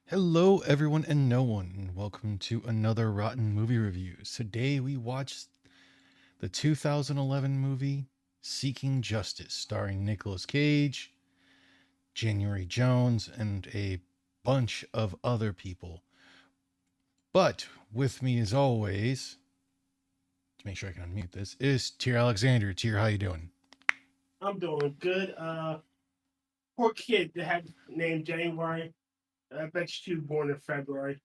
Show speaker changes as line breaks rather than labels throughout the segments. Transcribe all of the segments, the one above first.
Hello, everyone and no one, and welcome to another Rotten Movie Reviews. Today we watched the 2011 movie Seeking Justice, starring Nicolas Cage, January Jones, and a bunch of other people. But with me, as always, to make sure I can unmute this, is Tier Alexander. Tier, how you doing?
I'm doing good. Poor kid that had named January. I bet you born in February.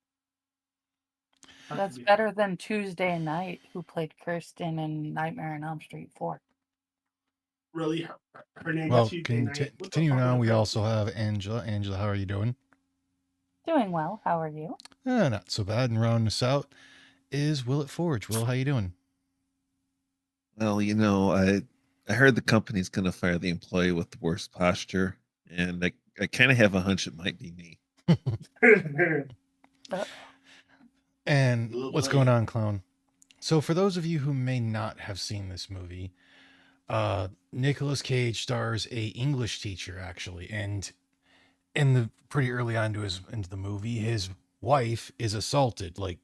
Has to
That's
be
better than Tuesday Night, who played Kirsten in Nightmare on Elm Street 4.
really her name is
Well,
Tuesday night. What the
continuing
fuck is
on,
the
we
girl?
also have Angela. Angela, how are you doing?
Doing well. How are you?
Not so bad. And rounding us out is Will at Forge. Will, how you doing?
Well, I heard the company's going to fire the employee with the worst posture, and I kind of have a hunch it might be me.
Uh,
And
Little
what's going
buddy.
on, clown? So, for those of you who may not have seen this movie, Nicolas Cage stars a English teacher actually, and in the pretty early on into the movie, his wife is assaulted, like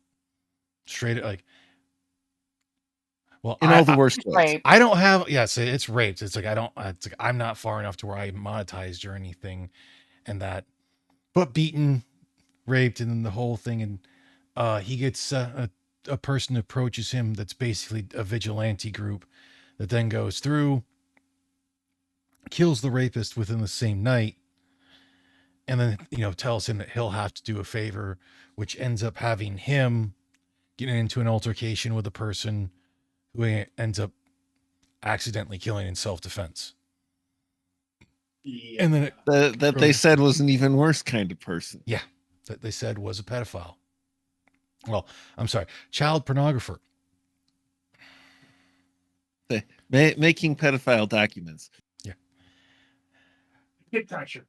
straight like. Well,
In all the worst
She's
ways.
raped.
I don't have yes, it's raped. It's like I don't. It's like I'm not far enough to where I monetized or anything, and that, but beaten, raped, and then the whole thing, and he gets a person approaches him that's basically a vigilante group that then goes through, kills the rapist within the same night, and then tells him that he'll have to do a favor, which ends up having him getting into an altercation with a person who ends up accidentally killing in self-defense.
Yeah.
And then
That they said was an even worse kind of person.
yeah, that they said was a pedophile. Well, I'm sorry, child pornographer.
Making pedophile documents.
Yeah,
Kid toucher.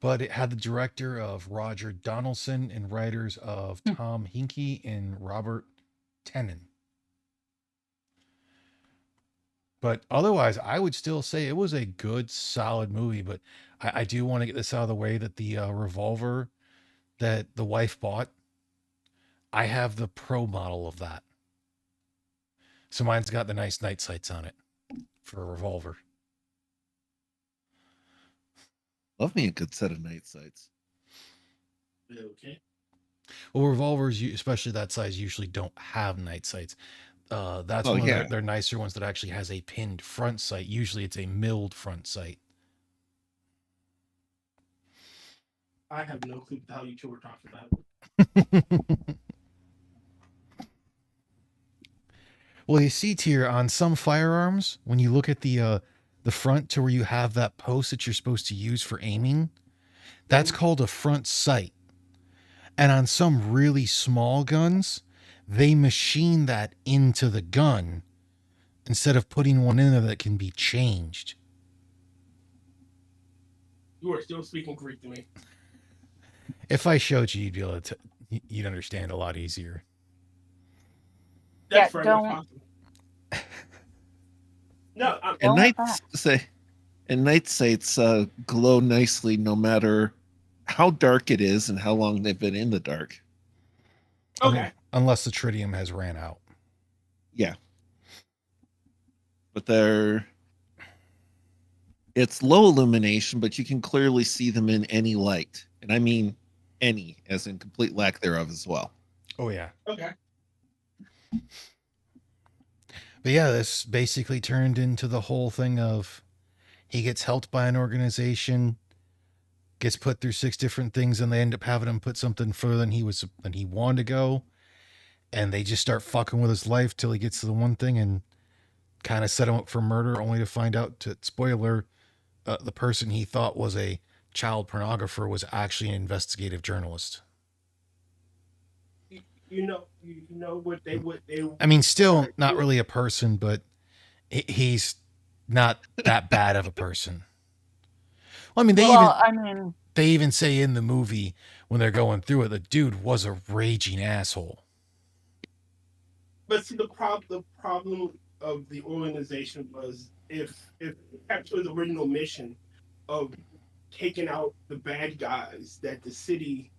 but it had the director of Roger Donaldson and writers of Tom Hinkey and Robert Tennant. But otherwise, I would still say it was a good, solid movie. But I do want to get this out of the way that the revolver that the wife bought, I have the pro model of that. So mine's got the nice night sights on it for a revolver.
Love me a good set of night sights.
Okay.
Well, revolvers, especially that size, usually don't have night sights. That's
Oh
one of
yeah,
their nicer ones that actually has a pinned front sight. Usually it's a milled front sight.
I have no clue what the hell you two were talking about.
Well, you see here on some firearms, when you look at the front to where you have that post that you're supposed to use for aiming, that's called a front sight. And on some really small guns, they machine that into the gun instead of putting one in there that can be changed.
You are still speaking Greek to me.
If I showed you, you'd be able to, you'd understand a lot easier.
That's
Yeah,
very much
don't
possible. No,
and
don't
nights say, and night sights glow nicely no matter how dark it is and how long they've been in the dark.
okay.
Unless the tritium has ran out.
Yeah, but it's low illumination, but you can clearly see them in any light, and I mean any, as in complete lack thereof as well.
Oh, yeah.
Okay.
But yeah, this basically turned into the whole thing of he gets helped by an organization, gets put through 6 different things, and they end up having him put something further than he wanted to go. And they just start fucking with his life till he gets to the one thing and kind of set him up for murder, only to find out, to spoiler, the person he thought was a child pornographer was actually an investigative journalist.
You know what they would they.
I mean, still
Sorry.
not really a person, but he's not that bad of a person. Well, I mean,
well, I mean,
they even say in the movie when they're going through it, the dude was a raging asshole.
But see, the problem of the organization was if it kept to its original mission of taking out the bad guys that the city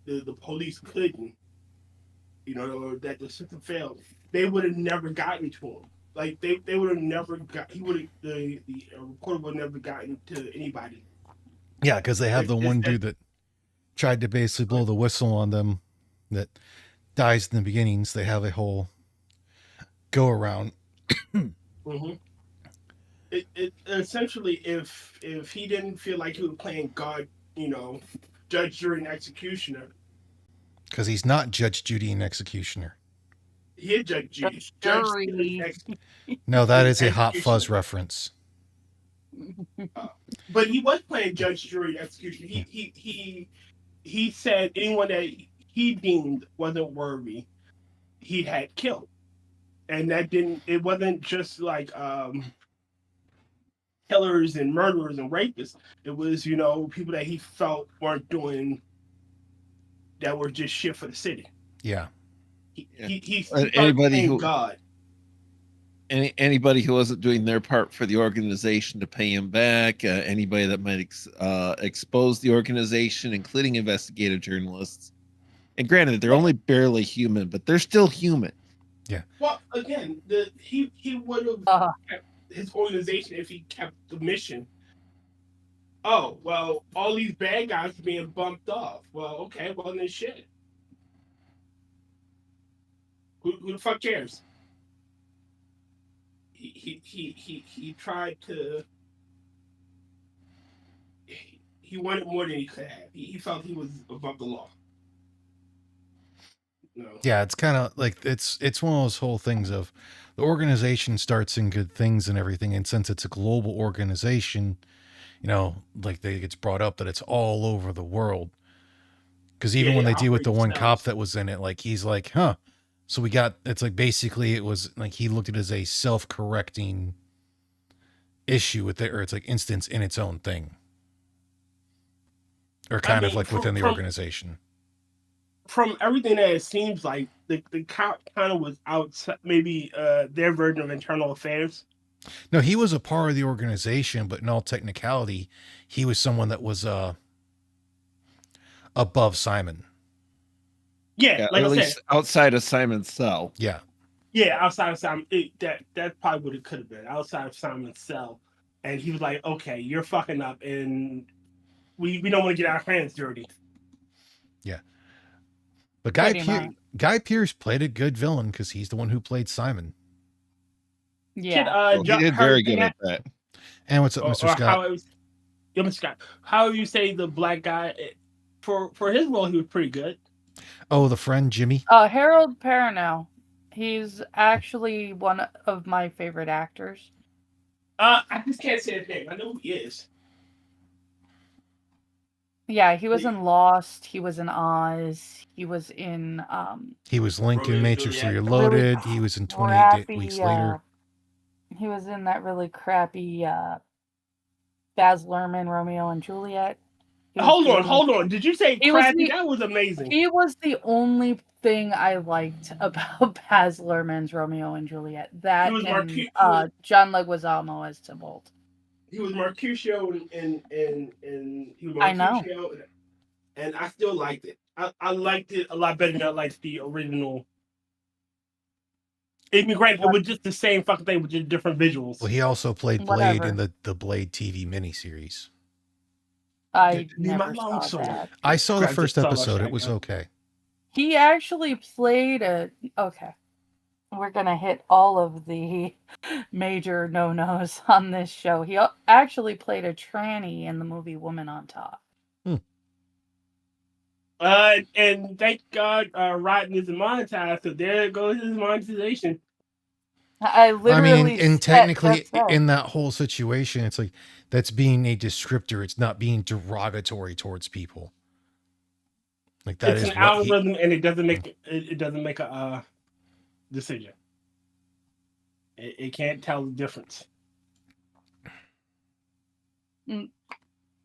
the police couldn't, or that the system failed, they would have never gotten to him. Like they would have never got. He would have the reporter would have never gotten to anybody.
Yeah, because they have the
It's
one
that
dude that tried to basically blow the whistle on them that dies in the beginnings. They have a whole go around.
mhm. It essentially, if he didn't feel like he was playing God, judge, jury, and executioner,
Because he's not Judge Judy and Executioner.
he had judge, jury,
Jury.
No, that is a Hot
executioner.
Fuzz reference.
But he was playing judge, jury, and executioner. He said anyone that he deemed wasn't worthy, he had killed, and that didn't. It wasn't just like killers and murderers and rapists. It was people that he felt weren't doing, that were just shit for the city.
Yeah.
He started
Anybody
playing
who
God.
anybody who wasn't doing their part for the organization to pay him back, anybody that might expose the organization, including investigative journalists. And granted, they're only barely human, but they're still human.
Well, again, he would have kept his organization if he kept the mission. Oh well, all these bad guys are being bumped off. Well, okay, well then shit. Who the fuck cares? He tried to. He wanted more than he could have. He felt he was above the law. No.
Yeah, it's kind of like it's one of those whole things of the organization starts in good things and everything, and since it's a global organization, like they gets brought up that it's all over the world. Because even when they deal with the one cop that was in it, like he's like, huh. So we got it's like basically it was like he looked at it as a self-correcting issue with it, or it's like instance in its own thing. Or kind of like within the organization.
From everything that it seems like, the cop kind of was outside, maybe their version of internal affairs.
No, he was a part of the organization, but in all technicality, he was someone that was above Simon.
Yeah, like
at
I
least
said,
outside of Simon's cell.
Yeah.
Yeah, outside of Simon, that's probably what it could have been. Outside of Simon's cell, and he was like, "Okay, you're fucking up, and we don't want to get our hands dirty."
Yeah. But Guy Pearce played a good villain because he's the one who played Simon.
Yeah.
Kid,
He did very good at that.
And what's up, Mr. Scott?
Mr. Scott, how you say the black guy for his role? He was pretty good.
Oh, the friend Jimmy.
Harold Perrineau. He's actually one of my favorite actors.
I just can't say his name. I know who he is.
Yeah, he was in Lost. He was in Oz. He was in.
He was Lincoln Matrix Reloaded. He was in 28
crappy,
Weeks Later.
He was in that really crappy Baz Luhrmann Romeo and Juliet.
Hold on. Did you say crappy? That was amazing.
He was the only thing I liked about Baz Luhrmann's Romeo and Juliet. That and John Leguizamo as Tybalt.
He was Mercutio and he was Mercutio.
I know.
And I still liked it. I liked it a lot better than I liked the original. Even granted, it was just the same fucking thing with just different visuals.
Well, he also played Blade in the Blade TV miniseries.
I never saw that.
I saw the first episode. It was okay.
He actually played okay. We're going to hit all of the major no-nos on this show. He actually played a tranny in the movie Woman on Top.
And thank God Rotn isn't monetized, so there goes his monetization.
I mean,
and technically in that whole situation, it's like that's being a descriptor. It's not being derogatory towards people. Like that
it's
is
an algorithm, and it doesn't make a decision. It can't tell the difference.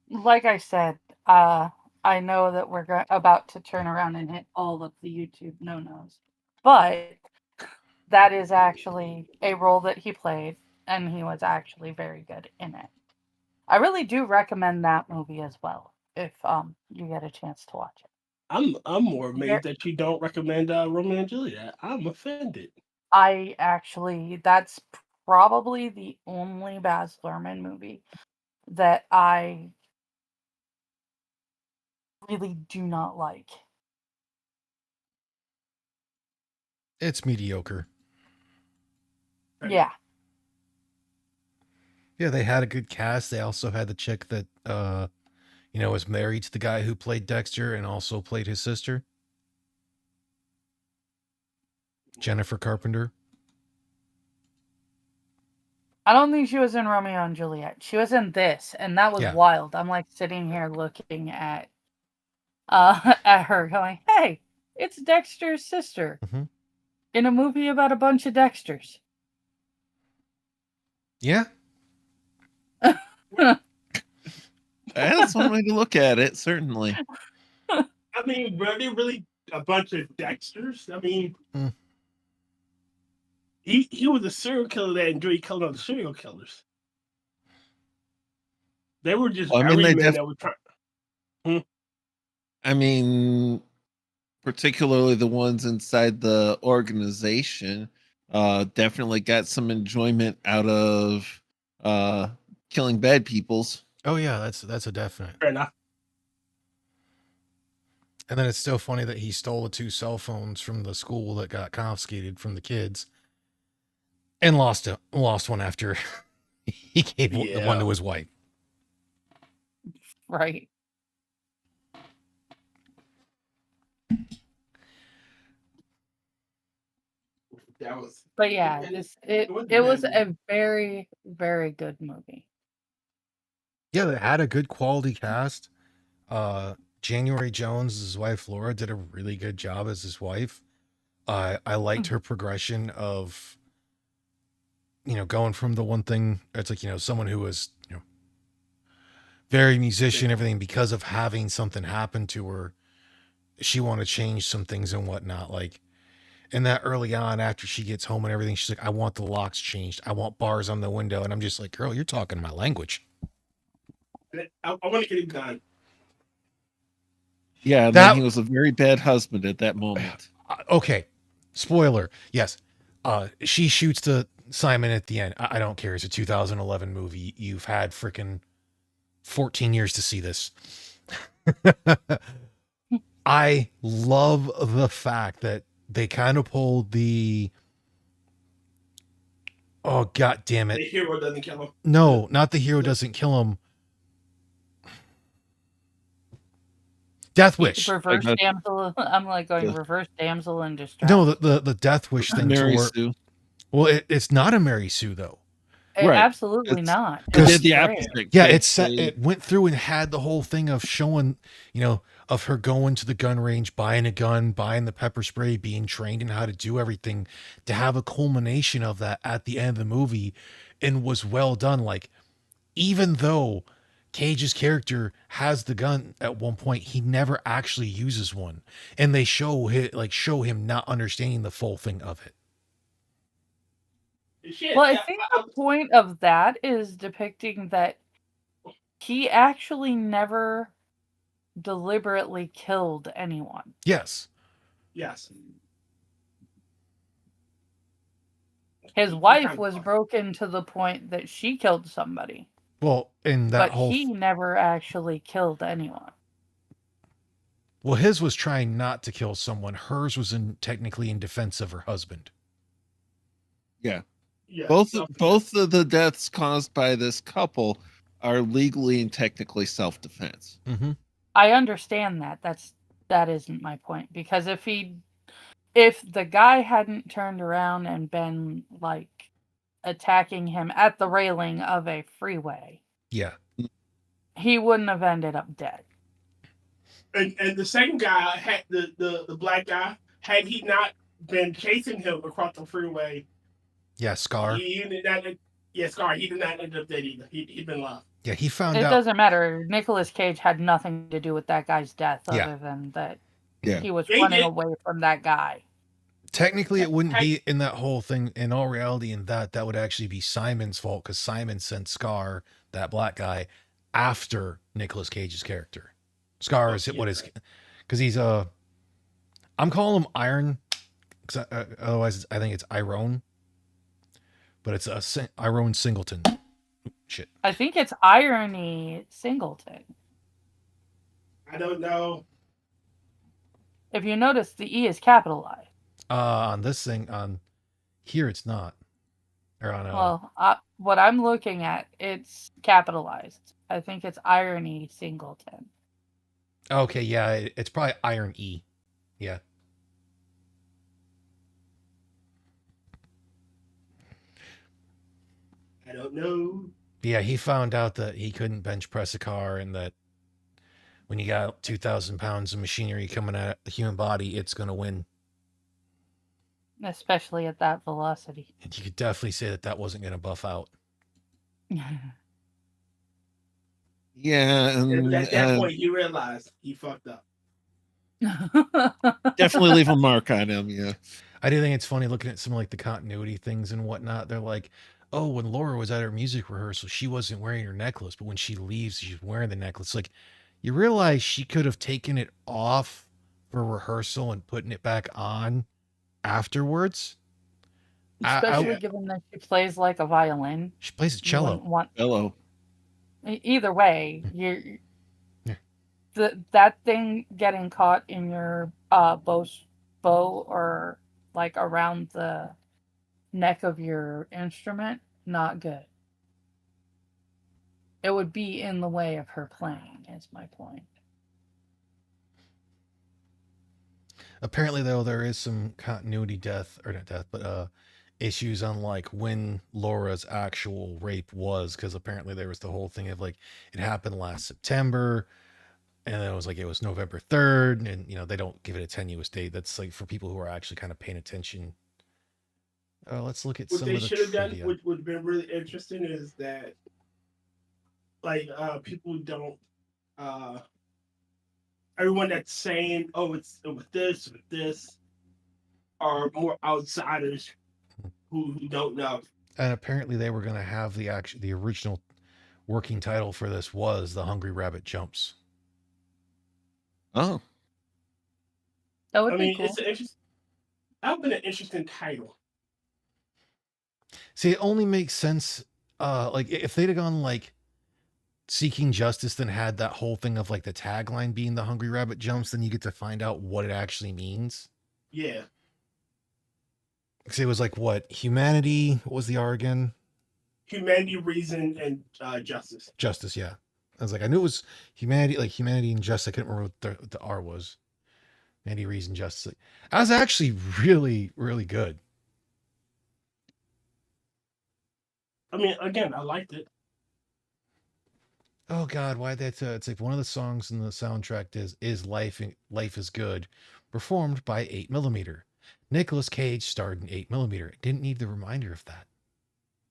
Like I said, I know that we're about to turn around and hit all of the YouTube no-nos, but that is actually a role that he played, and he was actually very good in it. I really do recommend that movie as well, if you get a chance to watch it.
I'm more
Ver-
amazed that you don't recommend Romeo and Juliet. I'm offended.
I actually, that's probably the only Baz Luhrmann movie that I really do not like.
It's mediocre.
Yeah.
Yeah, they had a good cast. They also had the chick that was married to the guy who played Dexter and also played his sister, Jennifer Carpenter.
I don't think she was in Romeo and Juliet. She was in this, and that was
Yeah.
wild. I'm like sitting here looking at at her going, "Hey, it's Dexter's sister
Mhm.
in a movie about a bunch of Dexters."
Yeah.
That's one way to look at it, certainly.
I mean, were they really a bunch of Dexters? I mean,
Mm.
he was a serial killer that enjoyed killing other serial killers. They were just
Well, I mean,
everymen that were trying.
I mean, particularly the ones inside the organization, definitely got some enjoyment out of killing bad peoples.
Oh yeah, that's a definite.
Fair enough.
And then it's still funny that he stole the 2 cell phones from the school that got confiscated from the kids, and lost one after he gave the one to his wife.
Right.
That was.
But yeah, it was a very, very good movie.
Yeah, they had a good quality cast. January Jones, his wife Laura, did a really good job as his wife. I liked her progression of, going from the one thing, it's like, someone who was, very musician, everything, because of having something happen to her, she wanted to change some things and whatnot. Like, and that early on, after she gets home and everything, she's like, I want the locks changed. I want bars on the window. And I'm just like, girl, you're talking my language.
I want to get it done.
Yeah, and then he was a very bad husband at that moment.
Okay. Spoiler. Yes. She shoots to Simon at the end. I don't care. It's a 2011 movie. You've had freaking 14 years to see this. I love the fact that they kind of pulled the, oh god damn it,
The hero doesn't kill him.
No, not the hero doesn't kill him. Death Wish.
Reverse damsel. I'm like going reverse damsel in distress.
No, the Death Wish thing.
Mary Sue.
Well, it's not a Mary Sue though.
Right. Absolutely not.
It did the opposite.
Yeah, it went through and had the whole thing of showing, of her going to the gun range, buying a gun, buying the pepper spray, being trained in how to do everything, to have a culmination of that at the end of the movie, and was well done. Like, even though Cage's character has the gun at one point, he never actually uses one, and they show him not understanding the full thing of it.
Well, I think the point of that is depicting that he actually never deliberately killed anyone.
Yes.
Yes.
His wife was broken to the point that she killed somebody.
Well, in that
but he never actually killed anyone.
Well, his was trying not to kill someone. Hers was technically in defense of her husband.
Yeah. Both of the deaths caused by this couple are legally and technically self-defense.
Mm-hmm.
I understand that. That isn't my point, because if the guy hadn't turned around and been like attacking him at the railing of a freeway,
yeah,
he wouldn't have ended up dead.
And the second guy had the black guy, had he not been chasing him across the freeway.
Yeah, Scar.
Scar. He did not end up dead either. He'd been lost.
Yeah, he found
out.
It
doesn't matter. Nicolas Cage had nothing to do with that guy's death, other than that he was running away from that guy.
Technically, it wouldn't be in that whole thing. In all reality, that would actually be Simon's fault, because Simon sent Scar, that black guy, after Nicolas Cage's character. Scar is what is, because he's I'm calling him Iron, because otherwise I think it's Iron, but it's a Iron Singleton. Shit.
I think it's Irony Singleton.
I don't know.
If you notice, the E is capitalized.
On this thing, on here it's not. Or on
Well, what I'm looking at, it's capitalized. I think it's Irony Singleton.
okay, yeah, it's probably Iron E. Yeah.
I don't know.
Yeah, he found out that he couldn't bench press a car, and that when you got 2,000 pounds of machinery coming at the human body, it's going to win.
Especially at that velocity.
And you could definitely say that that wasn't going to buff out.
Yeah,
And
and
at that point, you realize he fucked up.
definitely leave a mark on him. Yeah.
I do think it's funny looking at some like the continuity things and whatnot. They're like, oh, when Laura was at her music rehearsal, she wasn't wearing her necklace, but when she leaves, she's wearing the necklace. Like, you realize she could have taken it off for rehearsal and putting it back on afterwards.
Especially given that she plays like a violin.
She plays a cello.
Cello.
Either way, you
Yeah.
that thing getting caught in your bow or like around the neck of your instrument, not good. It would be in the way of her playing, is my point.
Apparently, though, there is some continuity issues on like when Laura's actual rape was, because apparently there was the whole thing of like it happened last September, and then it was November 3rd, and they don't give it a tenuous date. That's like for people who are actually kind of paying attention. Let's look at
What
some
they
of the
should have done,
trivia.
which would have been really interesting, is that people don't everyone that's saying, oh, it's with this are more outsiders who don't know.
And apparently they were going to have the original working title for this was The Hungry Rabbit Jumps.
Oh.
That would be cool.
It's that would have been an interesting title.
See, it only makes sense like if they'd have gone like Seeking Justice, then had that whole thing of like the tagline being The Hungry Rabbit Jumps, then you get to find out what it actually means.
Yeah.
Because it was like what? Humanity, what was the R again?
Humanity, reason, and justice.
Justice, yeah. I was like, I knew it was humanity and justice. I couldn't remember what the R was. Humanity, reason, justice. That was actually really, really good.
Again, I liked it.
Oh God, why that? It's like one of the songs in the soundtrack is "Life is Good," performed by 8mm. Nicolas Cage starred in 8mm. Didn't need the reminder of that.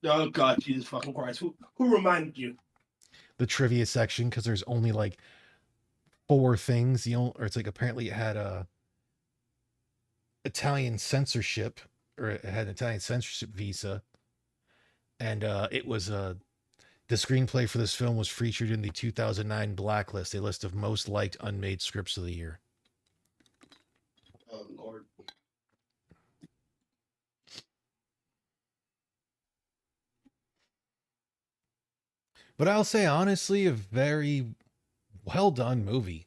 Oh God, Jesus fucking Christ! Who reminded you?
The trivia section, because there's only like 4 things. Or it's like apparently it had a Italian censorship, or it had an Italian censorship visa, and it was the screenplay for this film was featured in the 2009 Blacklist, a list of most liked unmade scripts of the year.
Oh Lord.
But I'll say honestly, a very well done movie.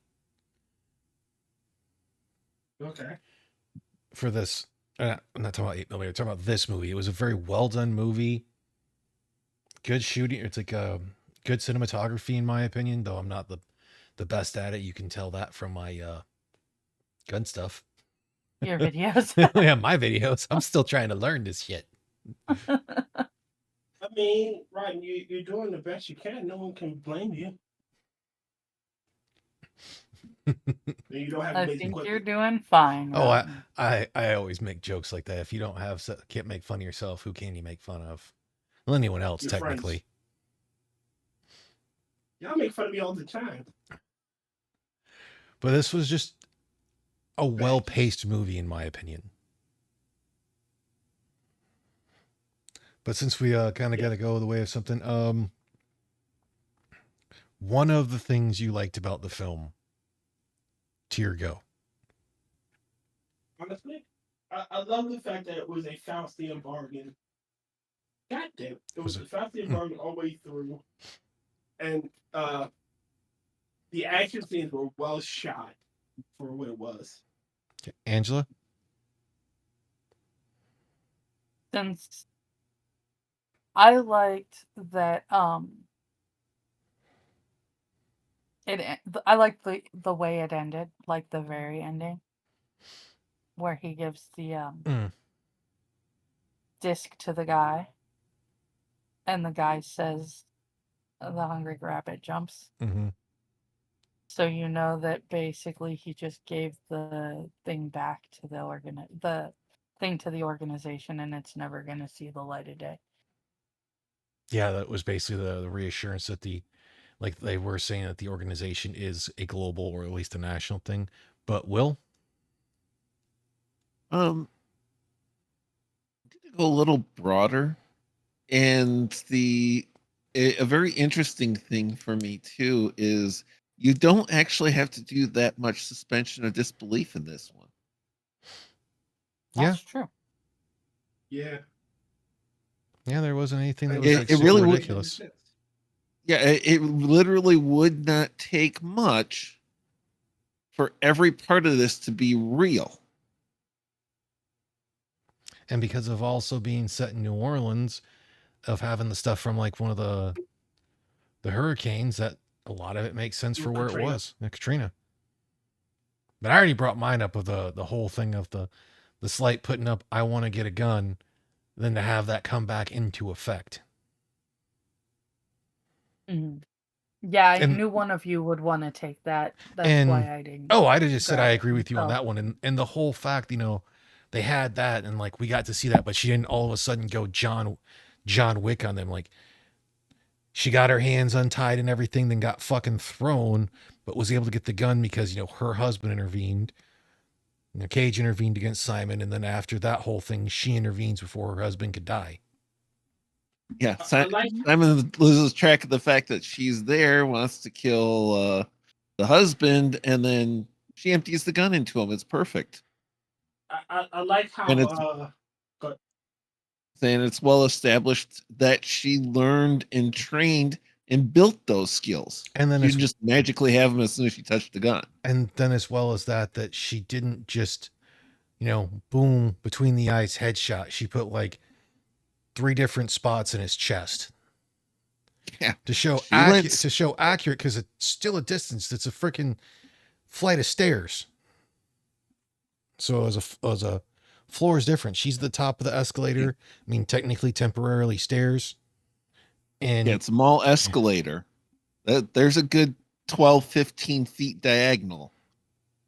Okay.
For this, I'm not talking about 8mm. I'm talking about this movie. It was a very well done movie. Good shooting. It's like a good cinematography, in my opinion. Though I'm not the best at it. You can tell that from my gun stuff.
Your videos.
Yeah, my videos. I'm still trying to learn this shit.
Ryan, you're doing the best you can. No one can blame you. You don't have
I
amazing
think
equipment.
you're doing fine.
Oh,
Rotn.
I always make jokes like that. If you can't make fun of yourself, who can you make fun of? Well, anyone else,
Your
technically.
friends. Y'all make fun of me all the time.
But this was just a well-paced movie, in my opinion. But since we kind of got to go the way of something, one of the things you liked about the film tier go?
Honestly, I love the fact that it was a Faustian bargain. God damn, it was
Was
a
it?
Faustian bargain all the way through, and the action scenes were well shot for what it was.
Okay. Angela?
Since I liked that I liked the way it ended, like the very ending where he gives the
Mm.
disc to the guy and the guy says the hungry rabbit jumps.
Mm-hmm.
So you know that basically he just gave the thing back to the thing to the organization, and it's never going to see the light of day.
Yeah, that was basically the reassurance that like they were saying that the organization is a global or at least a national thing. But Will?
I'm gonna go a little broader, and a very interesting thing for me too is you don't actually have to do that much suspension of disbelief in this one.
Yeah.
That's true.
Yeah,
Yeah, there wasn't anything that
And
was
It-
like
it
super
really would-
ridiculous.
Yeah, it literally would not take much for every part of this to be real.
And because of also being set in New Orleans, of having the stuff from like one of the hurricanes, that a lot of it makes sense for where
Katrina.
it was. Katrina. But I already brought mine up with the whole thing of the slight putting up I want to get a gun, then to have that come back into effect.
Mhm. Yeah, I
And-
knew one of you would want to take that. That's
and-
why I didn't.
Oh, I'd have just said
grab
I
it
agree with you on
myself.
that one. And the whole fact, they had that and like we got to see that, but she didn't all of a sudden go John Wick on them. Like she got her hands untied and everything, then got fucking thrown, but was able to get the gun because, her husband intervened. Cage intervened against Simon, and then after that whole thing, she intervenes before her husband could die.
Yeah,
I like
Simon loses track of the fact that she's there, wants to kill the husband, and then she empties the gun into him. It's perfect.
I like how
And it's- And it's well established that she learned and trained and built those skills.
And then
You
as,
can just magically have them as soon as she touched the gun.
and then as well as that she didn't just, boom, between the eyes headshot. She put like 3 different spots in his chest.
Yeah.
To show
She went-
accurate because it's still a distance. It's a freaking flight of stairs. So as a floor is different. She's at the top of the escalator. I mean, technically temporarily stairs. And
Yeah, it's a mall escalator. There's a good 12, 15 feet diagonal.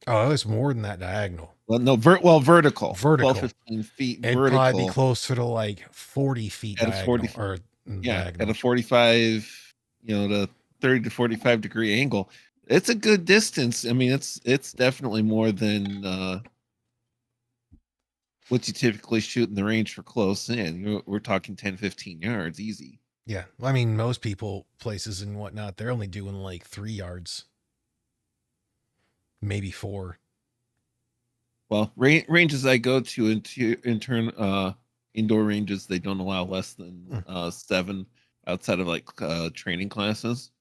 oh, it was more than that diagonal.
Well, no, vertical.
Vertical.
12, 15 feet
It'd
vertical.
probably be closer to like 40 feet
At a
diagonal.
40
or
Yeah,
diagonal.
at a 45, to 30 to 45 degree angle. It's a good distance. I mean, it's definitely more than what you typically shoot in the range for close in. We're talking 10, 15 yards easy.
Yeah. I mean, most people, places and whatnot, they're only doing like 3 yards. Maybe 4.
Well, ranges I go to indoor ranges, they don't allow less than 7 outside of like training classes.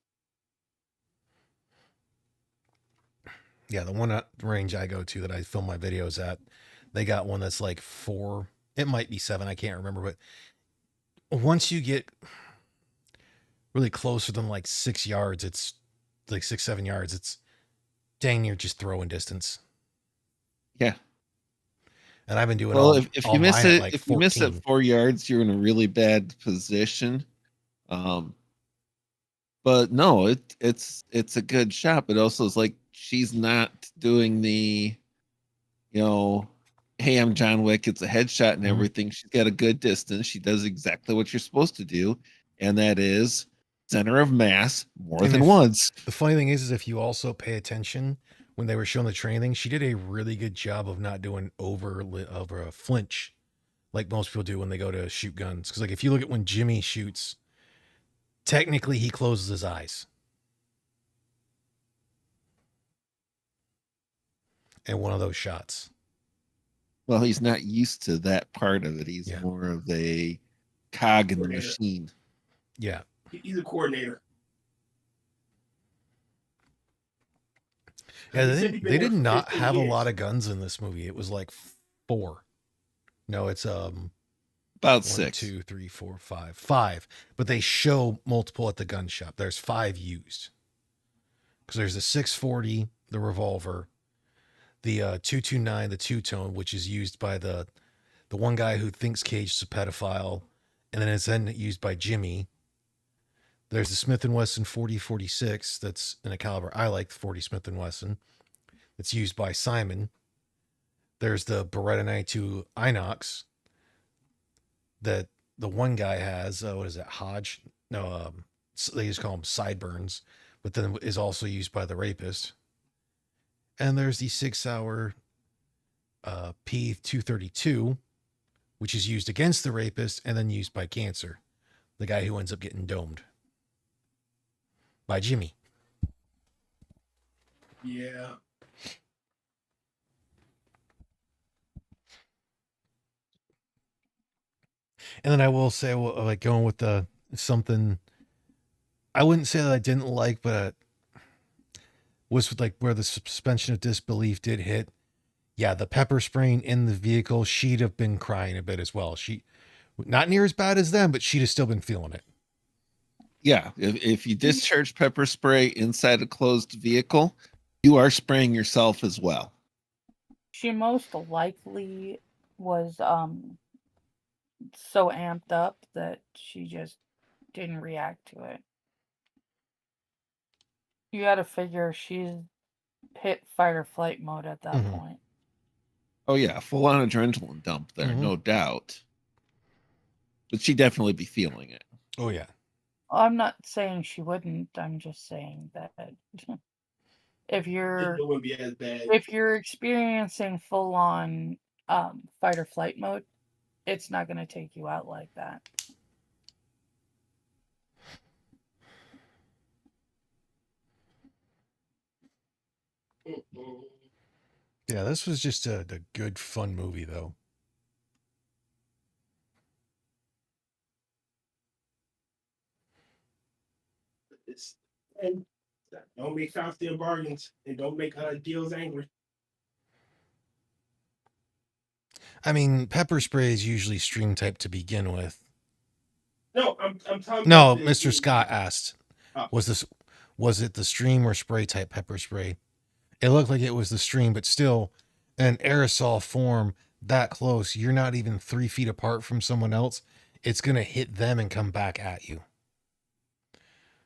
Yeah, the one range I go to that I film my videos at, they got one that's like 4. It might be 7. I can't remember. But once you get really closer than like 6 yards, it's like 6, 7 yards. It's dang near just throwing distance.
Yeah.
And I've been doing
Well,
all,
if
all
you miss
mine
it,
at like
if
14.
you miss at 4 yards, you're in a really bad position. But no, it's a good shot. But also, it's like she's not doing the, hey, I'm John Wick. It's a headshot and
Mhm.
everything. She's got a good distance. She does exactly what you're supposed to do, and that is center of mass more
And
than
if-
once.
The funny thing is if you also pay attention when they were showing the training, she did a really good job of not doing over a flinch like most people do when they go to shoot guns. Because like if you look at when Jimmy shoots, technically he closes his eyes. in one of those shots.
Well, he's not used to that part of it. He's
Yeah.
more of a cog in the
Coordinator.
machine.
Yeah.
He's a coordinator.
Yeah,
He said he'd been
they
there
did
for
not
15
have a
years.
lot of guns in this movie. It was like 4. No, it's
About
1,
6.
2, 3, 4, 5. 5. But they show multiple at the gun shop. There's 5 used. Because there's the 640, the revolver, the 229, the two-tone, which is used by the one guy who thinks Cage is a pedophile, and then it's then used by Jimmy. There's the Smith & Wesson 40-46 that's in a caliber I like, the 40 Smith & Wesson. It's used by Simon. There's the Beretta 92 Inox that the one guy has. What is it, Hodge? No, they just call them sideburns, but then is also used by the rapist. And there's the 6-hour P232, which is used against the rapist and then used by Cancer, the guy who ends up getting domed by Jimmy.
Yeah.
And then I will say, well, like going with the something, I wouldn't say that I didn't like, but was like where the suspension of disbelief did hit. Yeah, the pepper spraying in the vehicle, she'd have been crying a bit as well. She, not near as bad as them, but she'd have still been feeling it.
Yeah, if you discharge pepper spray inside a closed vehicle, you are spraying yourself as well.
She most likely was so amped up that she just didn't react to it. You got to figure she's hit fight or flight mode at that
Mhm.
point.
Oh yeah, full on adrenaline dump there,
Mhm.
no doubt. But she'd definitely be feeling it.
Oh yeah.
I'm not saying she wouldn't. I'm just saying that if
It
you're
wouldn't be as bad.
if you're experiencing full on fight or flight mode, it's not going to take you out like that.
Mm-mm.
Yeah, this was just a good, fun movie, though.
And don't make Faustian bargains and don't make deals angry.
I mean, pepper spray is usually stream type to begin with.
No, I'm talking
No,
about
Mr. Scott asked,
Oh.
was it the stream or spray type pepper spray? It looked like it was the stream, but still, an aerosol form that close, you're not even 3 feet apart from someone else. It's gonna hit them and come back at you.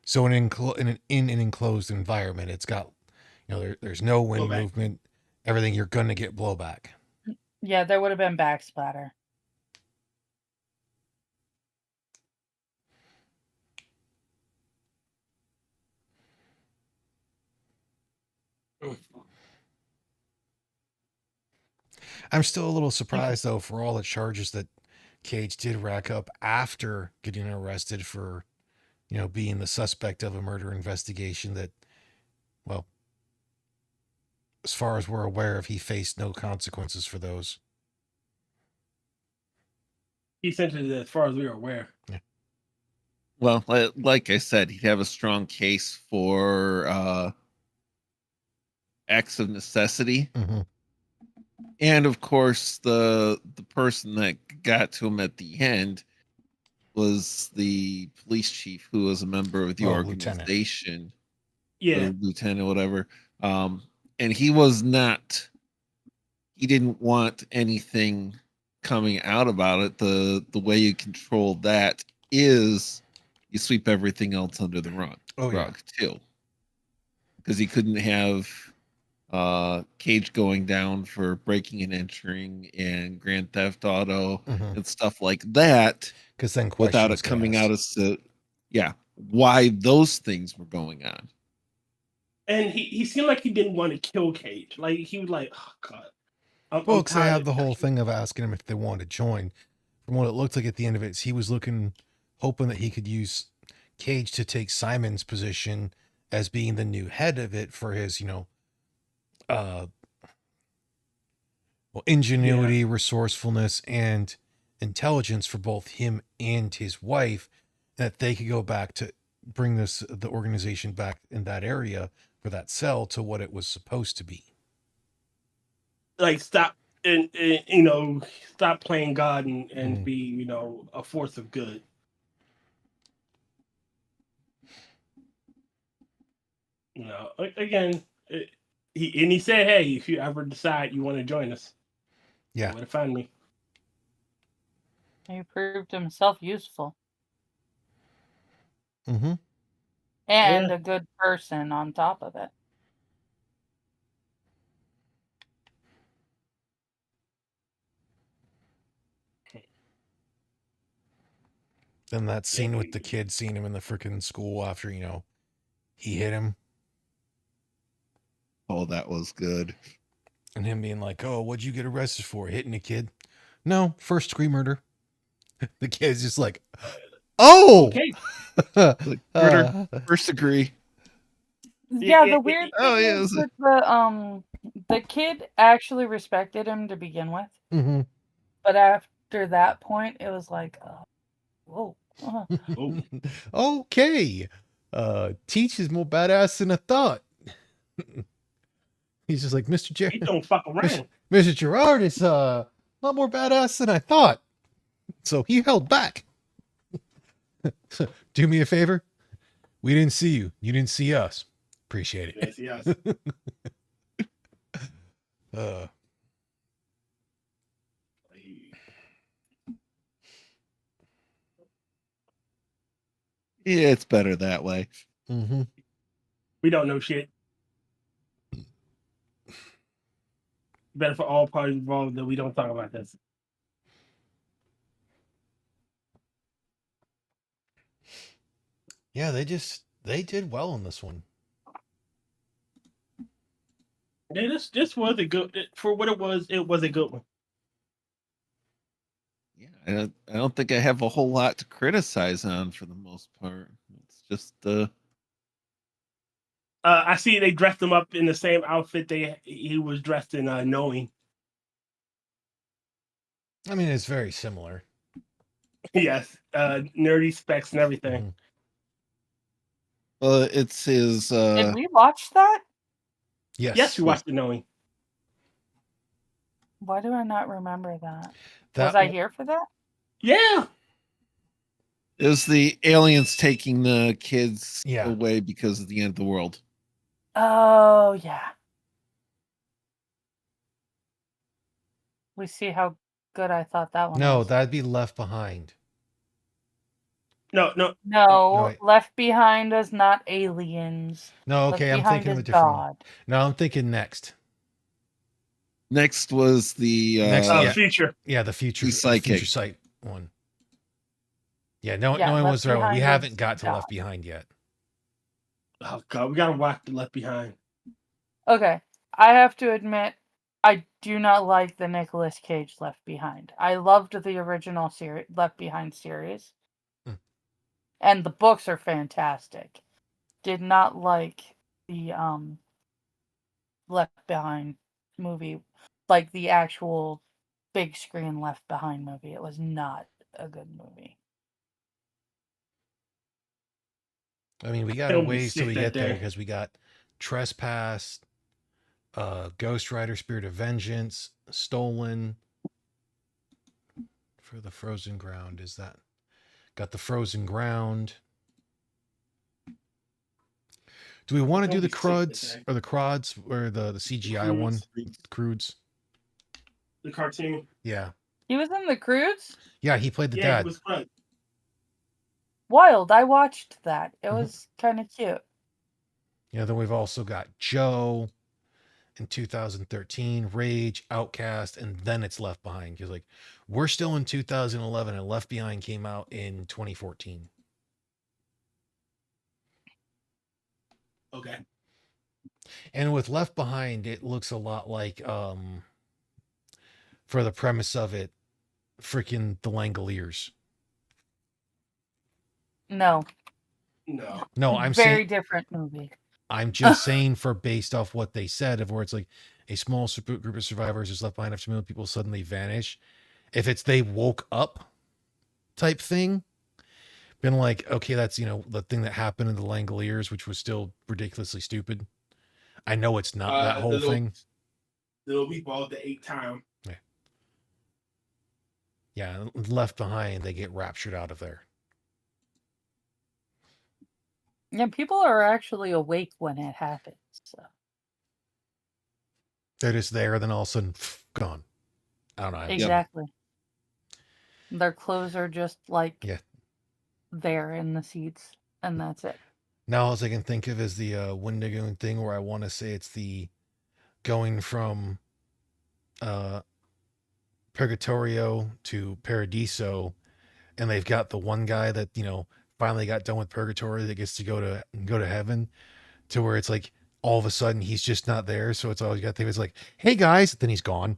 So in an enclosed environment, it's got, there's no wind
Blowback.
movement, everything. You're gonna get blowback.
Yeah, there would have been backsplatter.
I'm still a little surprised though for all the charges that Cage did rack up after getting arrested for, being the suspect of a murder investigation that, well, as far as we're aware of, he faced no consequences for those.
He sent it as far as we are aware.
Yeah.
Well, like I said, he'd have a strong case for acts of necessity.
Mm-hmm.
And of course, the person that got to him at the end was the police chief, who was a member of the organization,
Yeah,
lieutenant, whatever. And he was not. He didn't want anything coming out about it. The way you control that is you sweep everything else under the rug, too, because he couldn't have Cage going down for breaking and entering and Grand Theft Auto and stuff like that,
because then
without it coming out as to why those things were going on.
and he seemed like he didn't want to kill Cage. Like he was like, oh god.
Well, because they had the whole thing of asking him if they wanted to join. From what it looked like at the end of it, he was hoping that he could use Cage to take Simon's position as being the new head of it for his, ingenuity, resourcefulness, and intelligence for both him and his wife, that they could go back to bring the organization back in that area for that cell to what it was supposed to be.
Like stop and stop playing God and be a force of good. Again, he said, "Hey, if you ever decide you want to join us,
Yeah,
where to find me."
He proved himself useful
mm-hmm.
and a good person on top of it.
Then that scene with the kid seeing him in the freaking school after he hit him.
Oh, that was good.
And him being like, "Oh, what'd you get arrested for? Hitting a kid?" "No, first degree murder." The kid's just like, "Oh,
Okay.
Murder, first degree.
Yeah, the weird thing
yeah,
is that the kid actually respected him to begin with,
mm-hmm.
but after that point, it was like, whoa.
Okay. Teach is more badass than I thought." He's just like, "Mr.
He don't fuck around.
Mr. Gerard is a lot more badass than I thought." So he held back. "Do me a favor. We didn't see you. You didn't see us. Appreciate it."
Yes.
Yeah, it's better that way.
Mm-hmm.
We don't know shit. Better for all parties involved that we don't talk about this.
Yeah, they did well in this one.
Yeah, this was a good for what it was. It was a good one.
Yeah, I don't think I have a whole lot to criticize on for the most part. It's just
I see they dressed him up in the same outfit he was dressed in. Knowing.
I mean, it's very similar.
Yes, nerdy specs and everything.
well, it's his.
Did we watch that?
Yes, you watched the Knowing.
Why do I not remember that?
That
Was I here for that?
Yeah.
It was the aliens taking the kids
Yeah.
away because of the end of the world.
Oh, yeah. We see how good I thought that one
No,
was.
that'd be Left Behind.
No.
No, Left Behind is not aliens.
No, okay,
Left
I'm
Behind
thinking of
is
a different
God.
one. No, I'm thinking Next.
Next was the
Future.
Yeah, the Future
Psychic.
Sight one. Yeah,
Yeah,
one was right. We
Behind
haven't
is
got to
God.
Left Behind yet.
Oh God, we gotta watch the Left Behind.
Okay, I have to admit, I do not like the Nicolas Cage Left Behind. I loved the original Left Behind series, and the books are fantastic. Did not like the Left Behind movie, like the actual big screen Left Behind movie. It was not a good movie.
I mean, we got a ways till we get there because we got Trespass, Ghost Rider, Spirit of Vengeance, Stolen. For the Frozen Ground, is that got the Frozen Ground? Do we want to do the Cruds or the Crods or the CGI one? Crudes.
The cartoon.
Yeah.
He was in the Croods?
Yeah, he played the
Yeah,
dad.
he was Crud.
Wild. I watched that. It was kind of cute.
Yeah, then we've also got Joe in 2013, Rage, Outcast, and then it's Left Behind. Because like we're still in 2011 and Left Behind came out in 2014.
Okay.
And with Left Behind, it looks a lot like for the premise of it, freaking the Langoliers.
No,
I'm
very
saying
different movie.
I'm just saying for based off what they said, of where it's like a small group of survivors is left behind after million people suddenly vanish. If it's they woke up type thing, been like, okay, that's, the thing that happened in the Langoliers, which was still ridiculously stupid. I know it's not that whole thing.
The little people at the 8th time.
Yeah, left behind, they get raptured out of there.
Yeah, people are actually awake when it happens. So.
They're just there, then all of a sudden, gone. I don't know.
Exactly. Yep. Their clothes are just like there in the seats, and that's it.
Now, all I can think of is the Wendigo thing, where I want to say it's the going from Purgatorio to Paradiso, and they've got the one guy that finally got done with Purgatory that gets to go to heaven, to where it's like all of a sudden he's just not there. So it's always got to think it's like, hey guys, then he's gone.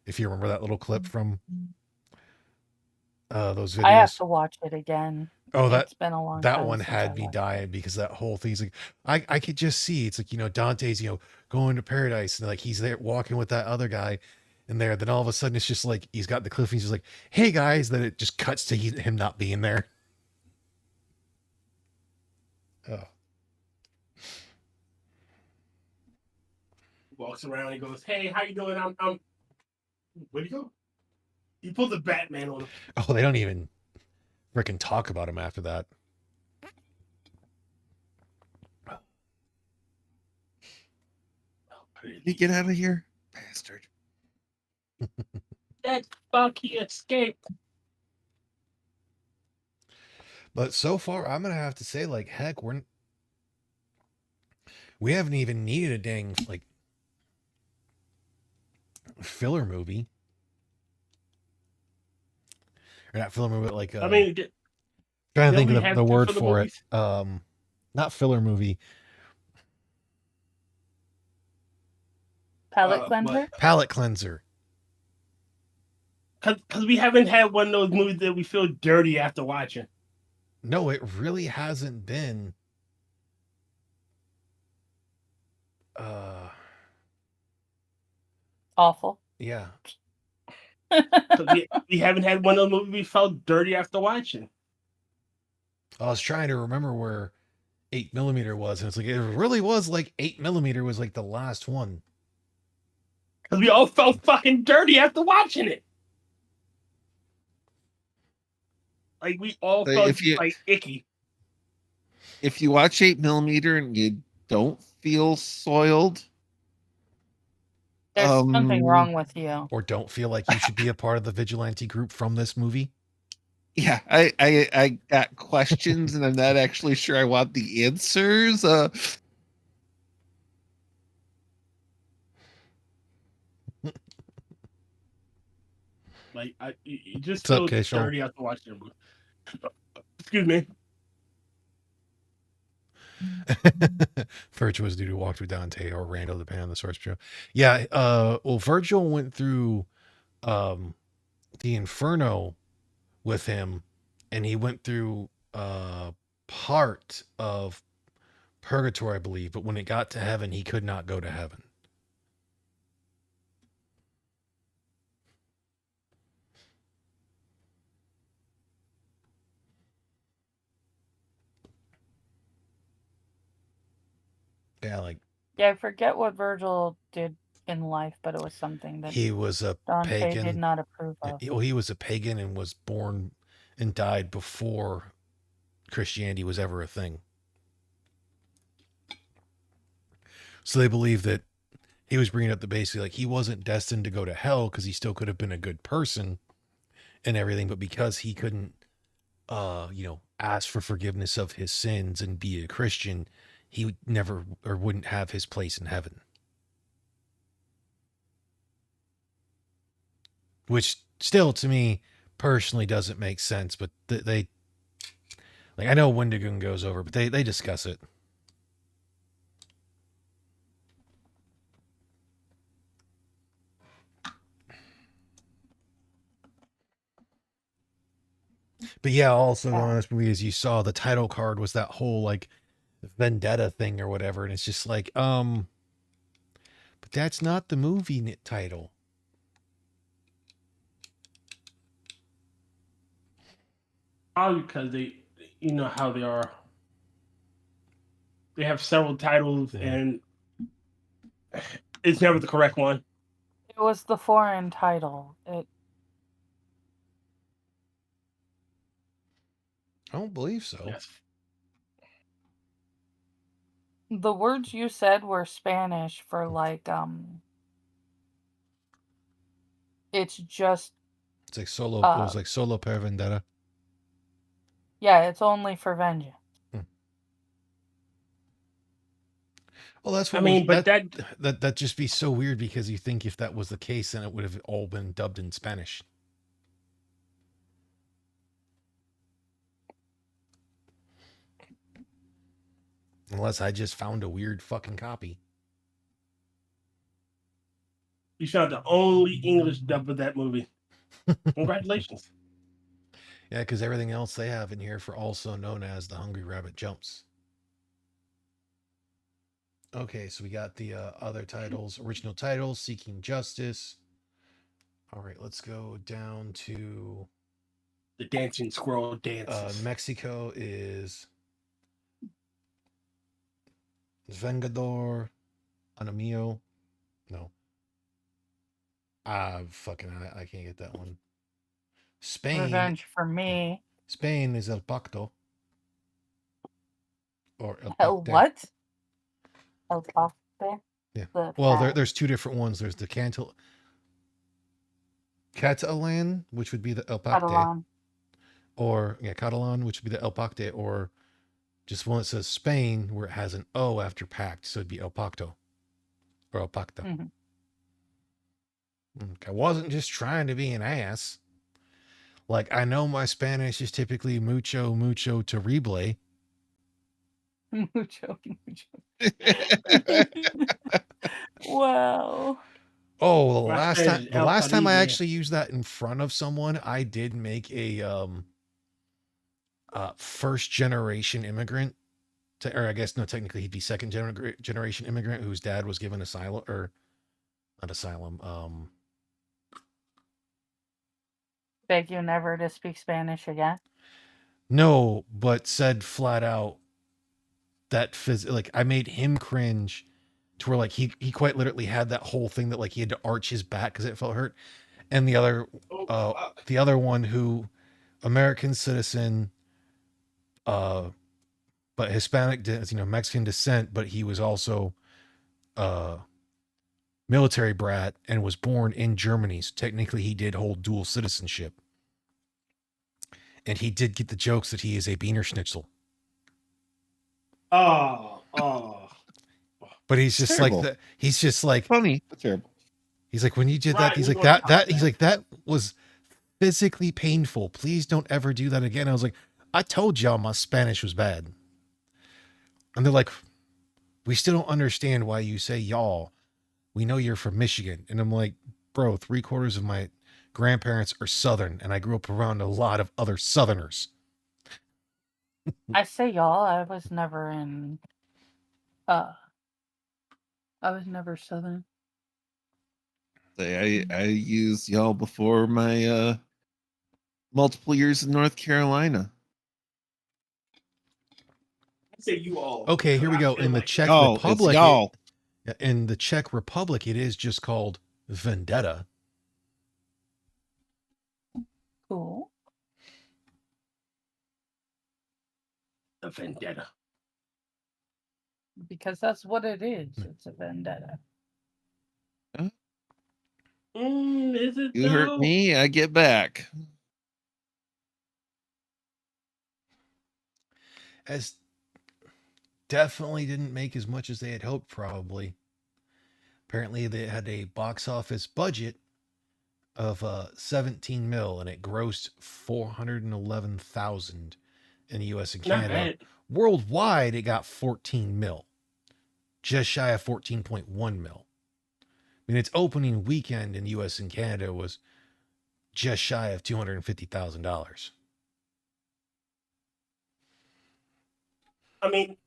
If you remember that little clip from those videos,
I have to watch it again.
Oh,
it's been a long time.
That one had me dying because that whole thing's like, I could just see it's like, Dante's, going to paradise, and like he's there walking with that other guy in there. Then all of a sudden it's just like he's got the cliff and he's just like, hey guys, then it just cuts to him not being there. Oh.
Walks around and goes, hey, how you doing? I'm where'd he go? He pulled the Batman on him.
Oh, they don't even freaking talk about him after that.
Did he get out of here? Bastard.
That fuck, he escaped.
But so far, I'm going to have to say, like, heck, we haven't even needed a dang, like, filler movie. Or not filler movie, but like,
I mean,
trying to think of the word for movies? It. Not filler movie.
Palate cleanser?
Palate cleanser.
Because we haven't had one of those movies that we feel dirty after watching.
No, it really hasn't been.
Awful.
Yeah.
we haven't had one of those movies we felt dirty after watching.
I was trying to remember where 8mm was, and it's like it really was like 8mm was like the last one.
Because we all felt fucking dirty after watching it. Like we all felt like icky.
If you watch 8mm and you don't feel soiled,
there's something wrong with you.
Or don't feel like you should be a part of the vigilante group from this movie.
Yeah, I got questions and I'm not actually sure I want the answers.
Like you just feel dirty after watching it. Excuse me.
Virgil was due to walk through Dante or Randall, depending on the source material. Yeah, well, Virgil went through the Inferno with him, and he went through part of Purgatory, I believe, but when it got to heaven, he could not go to heaven. Yeah,
I forget what Virgil did in life, but it was something that
he was a
Dante
pagan.
Did not approve of.
He was a pagan and was born and died before Christianity was ever a thing. So they believe that he was bringing up the basically like he wasn't destined to go to hell because he still could have been a good person and everything, but because he couldn't, ask for forgiveness of his sins and be a Christian, he would never or wouldn't have his place in heaven. Which still, to me, personally doesn't make sense, but they like, I know Wendigo goes over, but they discuss it. But yeah, also on this movie, as you saw, the title card was that whole like vendetta thing or whatever, and it's just like, That's not the movie title.
Probably because you know how they are. They have several titles,
Yeah.
and it's never the correct one.
It was the foreign title.
I don't believe so.
Yes.
The words you said were Spanish for it's just
It's like Solo. It was like Solo per Vendetta.
yeah, it's only for vengeance.
Well, that's
I
what
mean, but
that just be so weird because you think if that was the case, then it would have all been dubbed in Spanish. Unless I just found a weird fucking copy.
you found the only English dub of that movie. Congratulations.
Yeah, because everything else they have in here for also known as The Hungry Rabbit Jumps. Okay, so we got the other titles, original titles, Seeking Justice. All right, let's go down to
The dancing squirrel dances.
Mexico is Vengador, Anamio. No. I can't get that one. Spain.
Revenge for me.
Spain is El Pacto. Or El
El
Pacte.
what? El Pacte?
Yeah.
The
Well,
pact.
there's two different ones. There's the Catalan, which would be the El Pacte.
Catalan.
Or, yeah, Catalan, which would be the El Pacte. Or just one that says Spain, where it has an O after pact. So it'd be El Pacto. Or El Pacto.
Mm-hmm.
I wasn't just trying to be an ass. Like, I know my Spanish is typically mucho, mucho terrible.
Mucho, mucho. Wow.
Oh, the
My
last
Spanish
time
is El
I
Caribe.
actually used that in front of someone, I did make a first generation immigrant or I guess no, technically he'd be second generation immigrant whose dad was given asylum or not asylum.
Beg you never to speak Spanish again.
No, but said flat out that like I made him cringe to where like he quite literally had that whole thing that like he had to arch his back because it felt hurt. And the other one who American citizen, but Hispanic, Mexican descent, but he was also military brat and was born in Germany. So technically he did hold dual citizenship. And he did get the jokes that he is a Beaner Schnitzel.
Oh.
But he's just
Terrible.
like he's just like
Funny, but terrible.
He's like, when you did
Right,
that, he's
we're
like
gonna
that
talk
he's like that was physically painful. Please don't ever do that again. I was like, I told y'all my Spanish was bad. And they're like, we still don't understand why you say y'all. We know you're from Michigan. And I'm like, bro, 3/4 of my grandparents are Southern, and I grew up around a lot of other Southerners.
I say y'all, I was never Southern.
I used y'all before my multiple years in North Carolina.
I say you all.
Okay, here we go. In the Czech
Y'all,
Republic,
it's y'all.
in the Czech Republic, it is just called Vendetta.
Cool.
The vendetta.
Because that's what it is. It's a vendetta.
Is it
You
though?
hurt me, I get back.
As definitely didn't make as much as they had hoped, probably. Apparently, they had a box office budget of 17 mil, and it grossed 411,000 in the U.S. and
Not
Canada.
bad.
Worldwide, it got 14 mil, just shy of 14.1 mil. I mean, its opening weekend in the U.S. and Canada was just shy of $250,000.
I mean,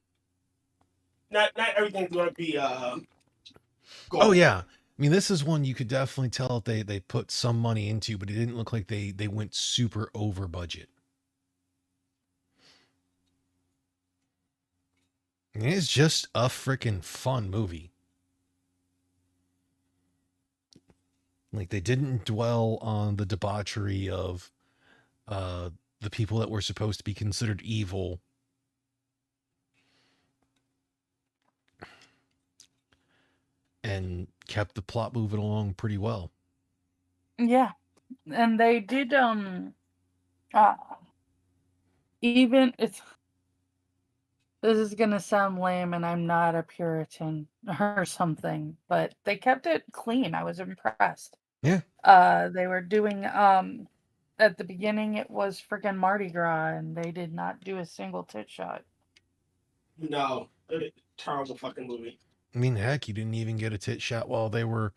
not everything's going to be
Oh yeah. I mean, this is one you could definitely tell they put some money into, but it didn't look like they went super over budget. I mean, it's just a freaking fun movie. Like they didn't dwell on the debauchery of uh the people that were supposed to be considered evil, and kept the plot moving along pretty well.
Yeah, and they did uh even it's this is gonna sound lame, and I'm not a Puritan or something, but they kept it clean. I was impressed.
Yeah.
They were doing at the beginning it was freaking Mardi Gras, and they did not do a single tit shot.
No, terrible fucking movie.
I mean, heck, you didn't even get a tit shot while they were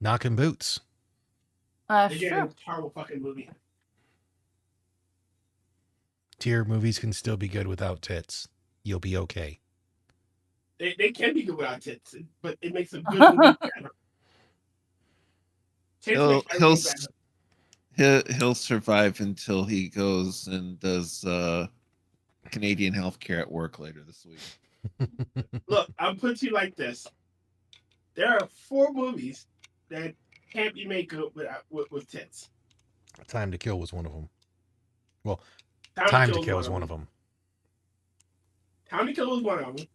knocking boots.
Again,
Sure.
terrible fucking movie.
Tier movies can still be good without tits. You'll be okay.
They can be good without tits, but it makes a good movie better. Tits
He'll
make
he'll
everything better.
he'll survive until he goes and does Canadian healthcare at work later this week.
Look, I'll put it to you like this: there are 4 movies that can't be made good with tits.
Time to Kill was one of them. Well,
Time
Time to
is
Kill was one of them.
Time to Kill was one of them.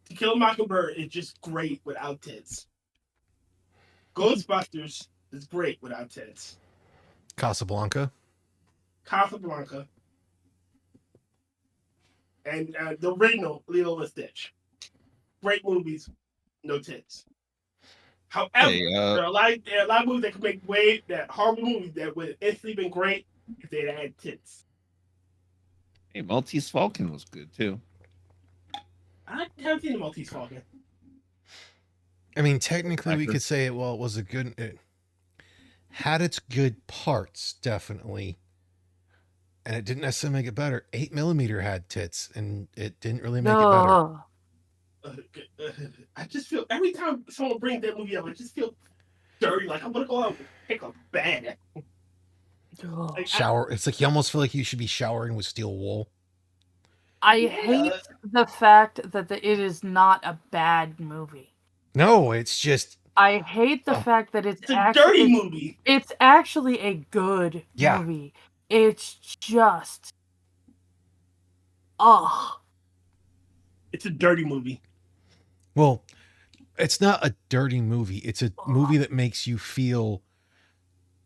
To Kill a Mockingbird is just great without tits. Ghostbusters is great without tits.
Casablanca.
Casablanca. And the original Lilo and Stitch. Great movies, no tits. However,
Hey,
there are a lot of movies that could make that horrible movies that would instantly been great if they had tits.
hey, Maltese Falcon was good too.
I haven't seen the Maltese Falcon.
I mean, technically, we could say it was a good. It had its good parts, definitely, and it didn't necessarily make it better. 8mm had tits, and it didn't really make it better.
I just feel every time someone brings that movie up, I just feel dirty. Like I'm gonna go out and take a bath.
Like,
Shower. It's like you almost feel like you should be showering with steel wool.
I hate the fact that it is not a bad movie.
No, it's just.
I hate the fact that
it's a dirty movie.
It's actually a good movie. It's just,
it's a dirty movie.
Well, it's not a dirty movie. It's a movie that makes you feel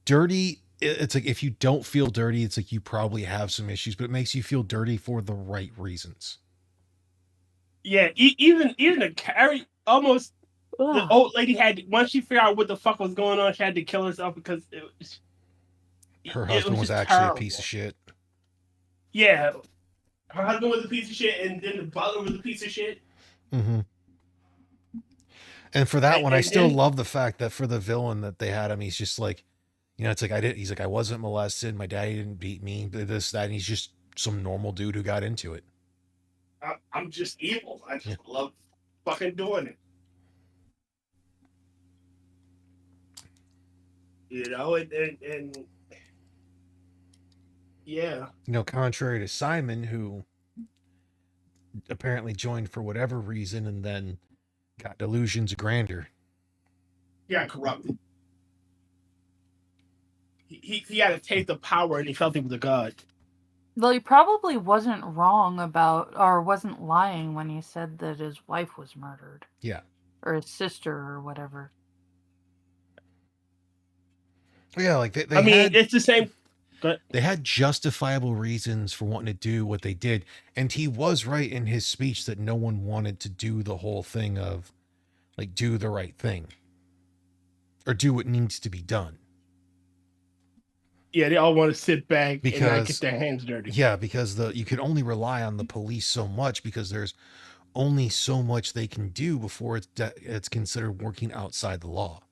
dirty. It's like if you don't feel dirty, it's like you probably have some issues, but it makes you feel dirty for the right reasons.
Yeah, even the carry almost. The old lady had, once she figured out what the fuck was going on, she had to kill herself because
her husband was actually terrible. A piece of shit.
Yeah, her husband was a piece of shit, and then the butler was a piece of shit.
Mm-hmm. And for that one, I still love the fact that for the villain that they had him, he's just like, it's like he's like, I wasn't molested, my daddy didn't beat me, this, that, and he's just some normal dude who got into it.
I'm just evil. I just love fucking doing it. And yeah.
Contrary to Simon, who apparently joined for whatever reason and then got delusions of grandeur.
He got corrupted. He had a taste of power and he felt he was a god.
Well, he probably wasn't wrong or wasn't lying when he said that his wife was murdered.
Yeah.
Or his sister or whatever.
Yeah, like they
it's the same.
They had justifiable reasons for wanting to do what they did, and he was right in his speech that no one wanted to do the whole thing of, like, do the right thing or do what needs to be done.
Yeah, they all want to sit back and not get their hands dirty.
Yeah, because you can only rely on the police so much because there's only so much they can do before it's considered working outside the law.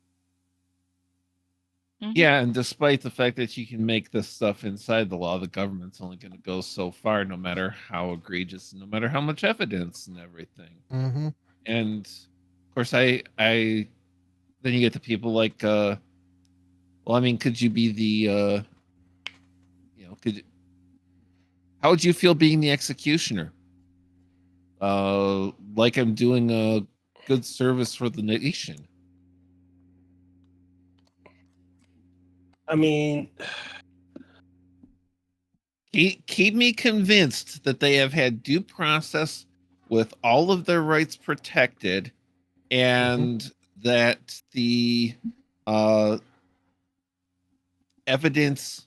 Yeah, and despite the fact that you can make this stuff inside the law, the government's only going to go so far, no matter how egregious, no matter how much evidence and everything.
Mm-hmm.
And Of course, I then you get the people like, well, I mean, could you be the, how would you feel being the executioner? Like I'm doing a good service for the nation.
I mean,
Keep me convinced that they have had due process with all of their rights protected, and that the evidence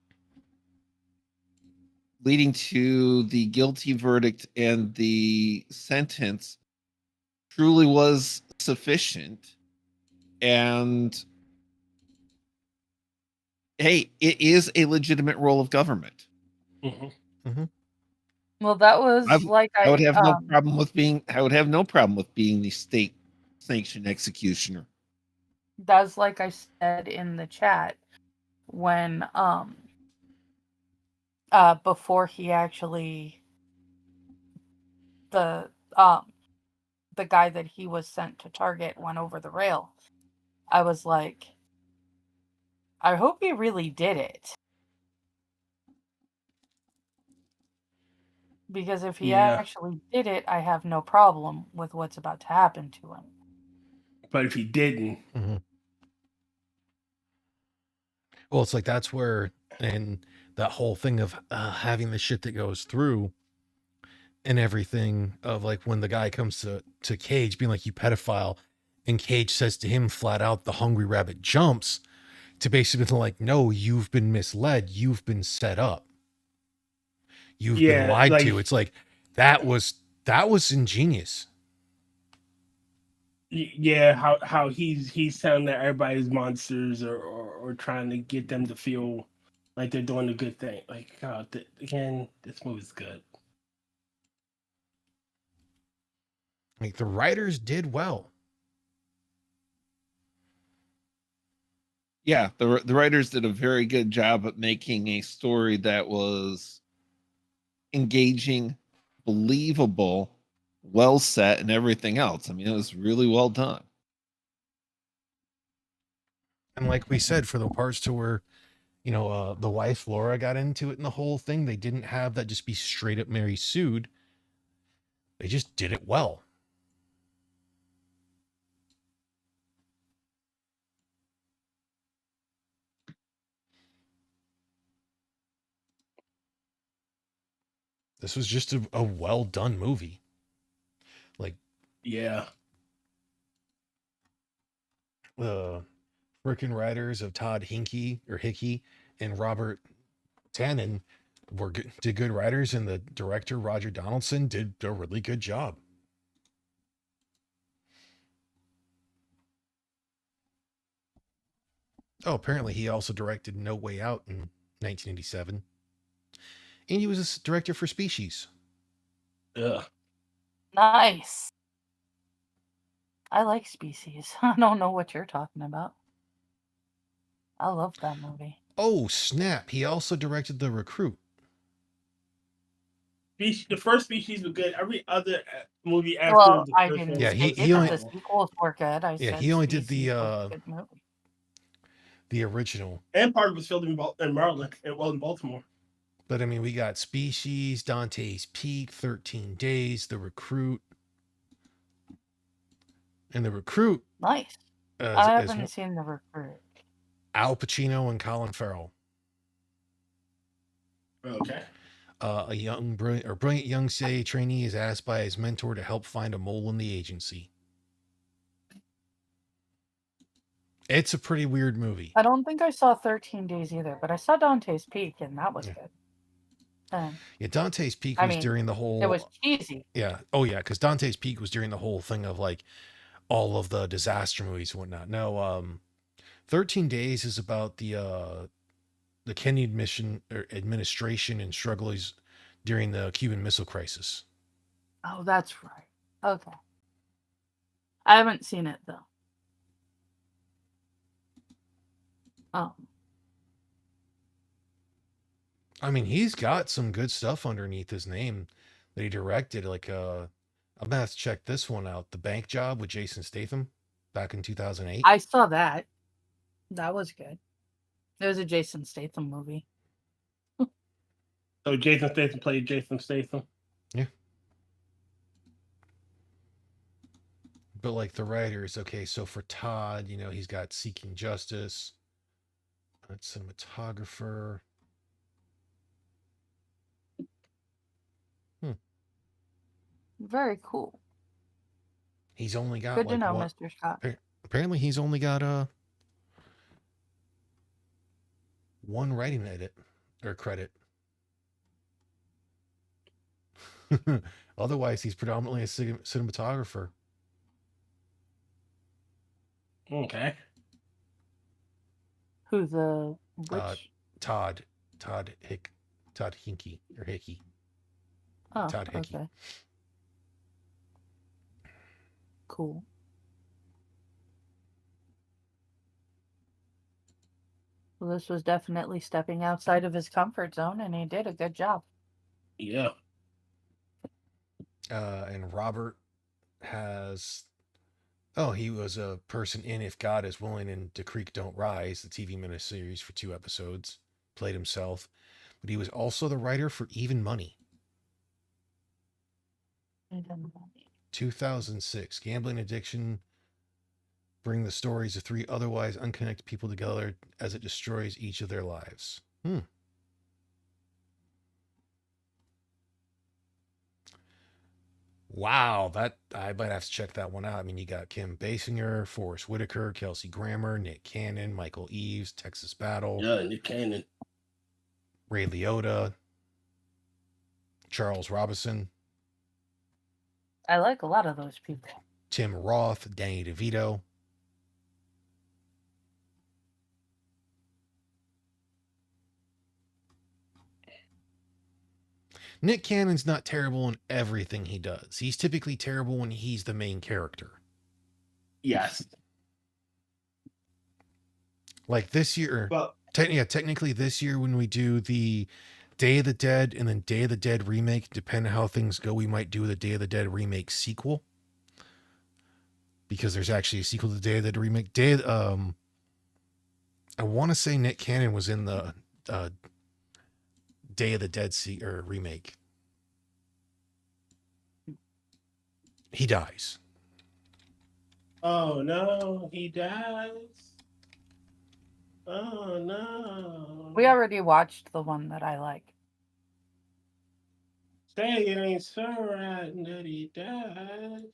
leading to the guilty verdict and the sentence truly was sufficient. And hey, it is a legitimate role of government.
Well, that was
I would have no problem with being. I would have no problem with being the state sanctioned executioner.
That's like I said in the chat when before he actually the guy that he was sent to target went over the rail. I was like, I hope he really did it. Because if he actually did it, I have no problem with what's about to happen to him.
But if he didn't,
well, it's like that's where, and that whole thing of having the shit that goes through and everything, of like when the guy comes to Cage being like, you pedophile, and Cage says to him flat out, the hungry rabbit jumps, to basically like, no, you've been misled, you've been set up, you've been lied to. It's like that was ingenious.
Yeah, how he's telling that everybody's monsters, or trying to get them to feel like they're doing a good thing. Like, God, again, this movie's good.
Like the writers did well.
Yeah, the writers did a very good job at making a story that was engaging, believable, well set, and everything else. I mean, it was really well done.
And like we said, for the parts to where, the wife Laura got into it in the whole thing, they didn't have that just be straight up Mary sued. They just did it well. This was just a well done movie. Like,
yeah,
the frickin' writers of Todd Hickey and Robert Tannen did good writers, and the director Roger Donaldson did a really good job. Oh, apparently he also directed No Way Out in 1987. And he was a director for Species.
Nice. I like Species. I don't know what you're talking about. I love that movie.
Oh, snap. He also directed The Recruit.
The first Species was good. Every other movie after the
I
first
didn't
one.
Yeah,
say
he only,
the sequels were good. I said
he only did
Species was a good movie.
The original.
And part of it was filmed in Maryland, and well, in Baltimore.
But I mean, we got Species, Dante's Peak, 13 Days, The Recruit. And The Recruit.
Nice. I haven't seen The Recruit.
Al Pacino and Colin Farrell.
Okay.
A brilliant young CIA trainee is asked by his mentor to help find a mole in the agency. It's a pretty weird movie.
I don't think I saw 13 Days either, but I saw Dante's Peak, and that was good.
Yeah, Dante's Peak was during the whole...
It was cheesy.
Yeah. Oh, yeah, because Dante's Peak was during the whole thing of, like, all of the disaster movies and whatnot. No, 13 Days is about the Kennedy administration and struggles during the Cuban Missile Crisis.
Oh, that's right. Okay. I haven't seen it, though.
I mean, he's got some good stuff underneath his name that he directed. Like, I'm gonna have to check this one out. The Bank Job with Jason Statham. back in 2008.
I saw that. That was good. It was a Jason Statham movie.
So Jason Statham played Jason Statham.
Yeah. But like the writers, okay, so for Todd, you know, he's got Seeking Justice, cinematographer.
Very cool.
He's only got
Good to
like
know,
what?
Mr. Scott.
Apparently, he's only got one writing edit or credit. Otherwise, he's predominantly a cinematographer.
Okay.
Who the which?
Todd Hickey or Hickey.
Oh,
Todd Hickey.
okay. Cool. Well, this was definitely stepping outside of his comfort zone, and he did a good job.
Yeah.
And Robert has. Oh, he was a person in If God Is Willing and The Creek Don't Rise, the TV miniseries for 2 episodes. Played himself. But he was also the writer for Even Money. 2006. Gambling addiction bring the stories of 3 otherwise unconnected people together as it destroys each of their lives. Wow, that I might have to check that one out. I mean, you got Kim Basinger, Forrest Whitaker, Kelsey Grammer, Nick Cannon, Michael Eaves, Texas Battle,
Yeah, Nick Cannon,
Ray Liotta, Charles Robinson.
I like a lot of those people.
Tim Roth, Danny DeVito. Nick Cannon's not terrible in everything he does. He's typically terrible when he's the main character.
Yes.
Like this year,
well,
technically this year when we do the Day of the Dead and then Day of the Dead remake, depending on how things go, we might do the Day of the Dead remake sequel. Because there's actually a sequel to the Day of the Dead remake. I want to say Nick Cannon was in the Day of the Dead remake. He dies.
Oh no, he dies. Oh no.
We already watched the one that I like.
Say it ain't so right that he died.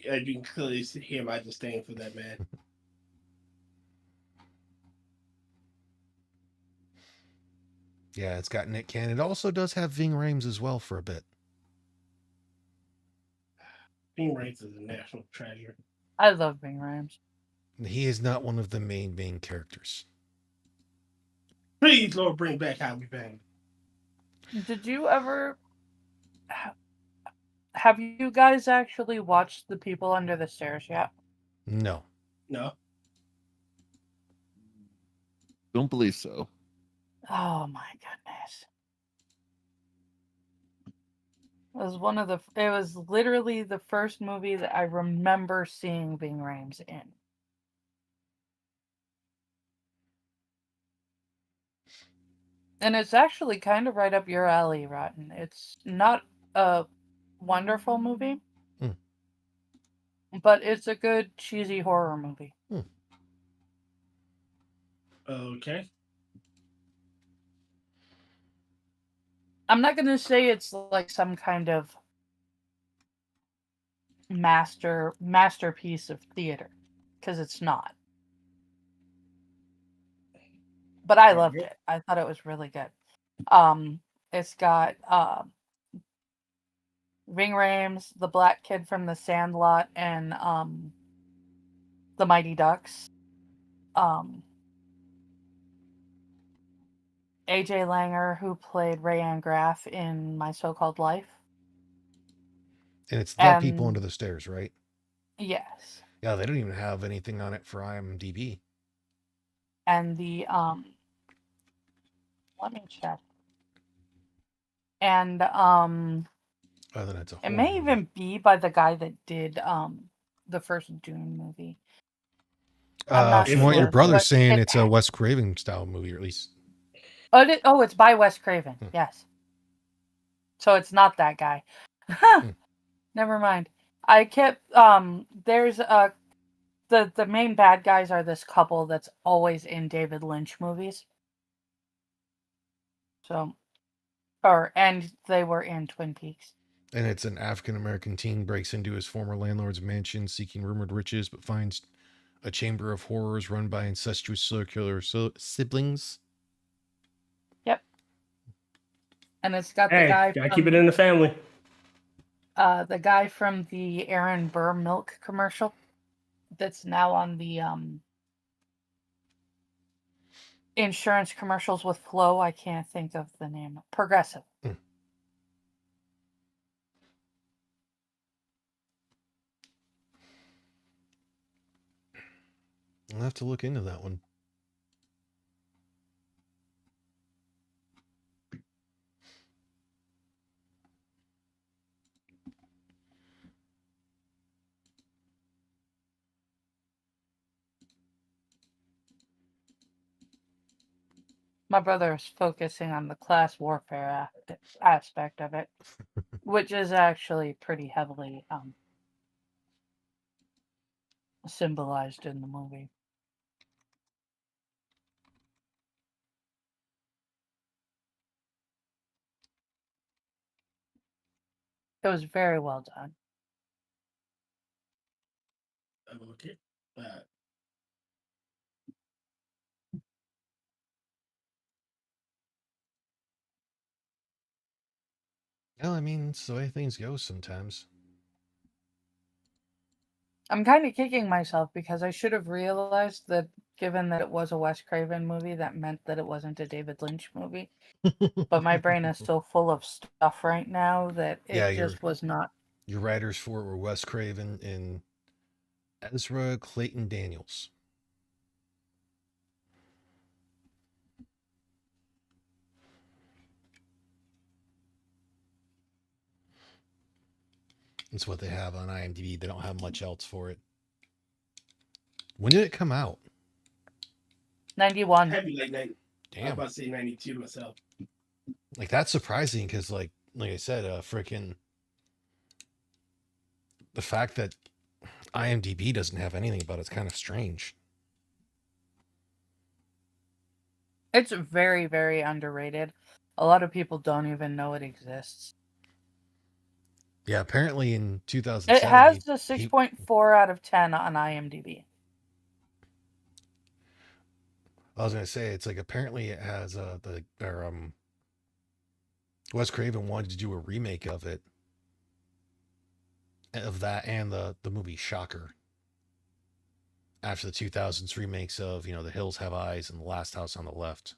You can clearly hear my disdain for that man.
Yeah, it's got Nick Cannon. It also does have Ving Rhames as well for a bit.
Ving Rhames is a national treasure.
I love Ving Rhames.
He is not one of the main characters.
Please, Lord, bring back Howie Bang.
Did you ever... Have you guys actually watched The People Under the Stairs yet?
No.
No.
Don't believe so.
Oh my goodness. It was literally the first movie that I remember seeing Ving Rhames in. And it's actually kind of right up your alley, Rotn. It's not a wonderful movie, but it's a good cheesy horror movie.
Okay.
I'm not going to say it's like some kind of masterpiece of theater, because it's not. But I loved it. I thought it was really good. It's got Ving Rhames, the black kid from The Sandlot, and the Mighty Ducks. AJ Langer, who played Rayanne Graff in My So-Called Life.
And it's The People Under the Stairs, right?
Yes.
Yeah, they don't even have anything on it for IMDb.
And let me check. And
Then it's a
It
horror
may
movie.
even be by the guy that did the first Dune movie. I'm not
From what your
sure,
brother's
but
saying, it's a Wes Craven style movie, or at least.
it's by Wes Craven. Yes. So it's not that guy. Never mind. I kept there's the main bad guys are this couple that's always in David Lynch movies. So and they were in Twin Peaks.
And it's an African American teen breaks into his former landlord's mansion seeking rumored riches, but finds a chamber of horrors run by incestuous circular siblings.
Yep. And it's got the
Hey,
guy
gotta
from,
keep it in the family.
the guy from the Aaron Burr milk commercial that's now on the insurance commercials with Flo. I can't think of the name. Progressive.
I'll have to look into that one.
My brother is focusing on the class warfare aspect of it, which is actually pretty heavily symbolized in the movie. It was very well done.
Okay.
Well, I mean, it's the way things go sometimes.
I'm kind of kicking myself because I should have realized that given that it was a Wes Craven movie, that meant that it wasn't a David Lynch movie. But my brain is still full of stuff right now that it just was not.
Your writers for it were Wes Craven and Ezra Clayton Daniels. That's what they have on IMDb. They don't have much else for it. When did it come out?
91.
Heavy like 90.
Damn.
I'm about to say 92 myself.
Like, that's surprising because, like I said, freaking the fact that IMDb doesn't have anything about it's kind of strange.
It's very, very underrated. A lot of people don't even know it exists.
Yeah, apparently in 2007,
it has a 6.4 out of 10 on IMDb.
I was gonna say it's like apparently it has Wes Craven wanted to do a remake of it, of that and the movie Shocker. After the 2000s remakes of The Hills Have Eyes and The Last House on the Left.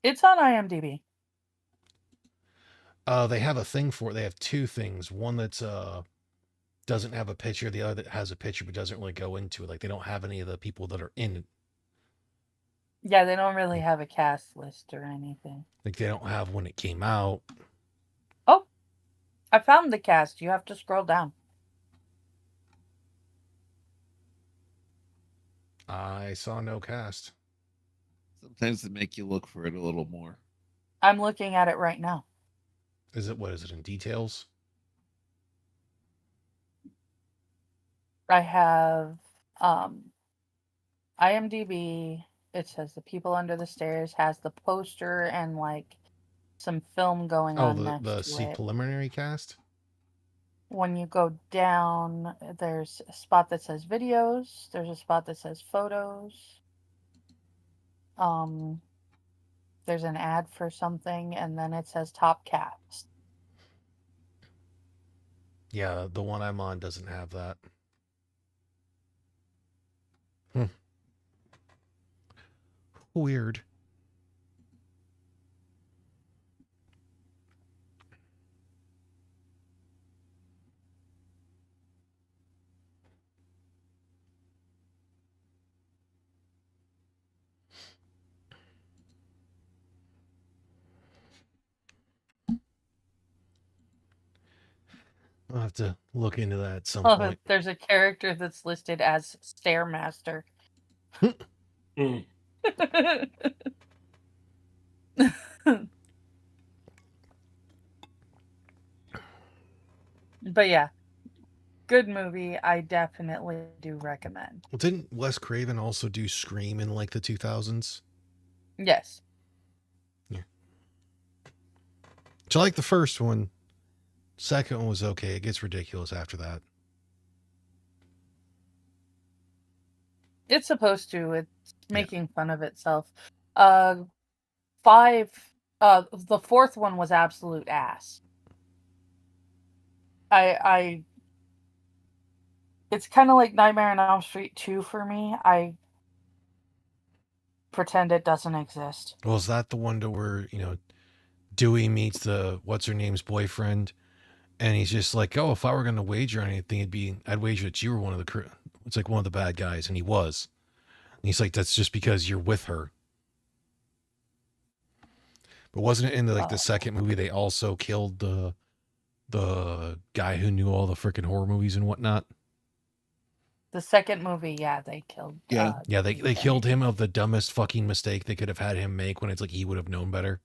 It's on IMDb.
They have a thing for it. They have two things. One that's doesn't have a picture. The other that has a picture but doesn't really go into it. Like they don't have any of the people that are in it.
Yeah, they don't really have a cast list or anything.
Like they don't have when it came out.
Oh, I found the cast. You have to scroll down.
I saw no cast.
Sometimes they make you look for it a little more.
I'm looking at it right now.
Is it in details?
I have IMDb. It says The People Under the Stairs has the poster and like some film going on next
the
to it.
preliminary cast?
When you go down, there's a spot that says videos. There's a spot that says photos. There's an ad for something, and then it says top cast.
Yeah, the one I'm on doesn't have that. Weird. I'll have to look into that at some point.
There's a character that's listed as Stairmaster.
Mm.
But yeah, good movie. I definitely do recommend.
Well, didn't Wes Craven also do Scream in like the 2000s?
Yes.
So I like the first one. Second one was okay. It gets ridiculous after that.
It's supposed to. It's
Yeah.
making fun of itself. The fourth one was absolute ass. It's kind of like Nightmare on Elm Street 2 for me. I pretend it doesn't exist.
Well, is that the one to where, Dewey meets the what's her name's boyfriend, and he's just like, "Oh, if I were going to wager on anything, I'd wager that you were one of the crew." It's like one of the bad guys, and he was. And he's like, "That's just because you're with her." But wasn't it in the second movie they also killed the guy who knew all the freaking horror movies and whatnot?
The second movie, yeah, they killed.
Yeah.
Yeah, they killed him of the dumbest fucking mistake they could have had him make when it's like he would have known better.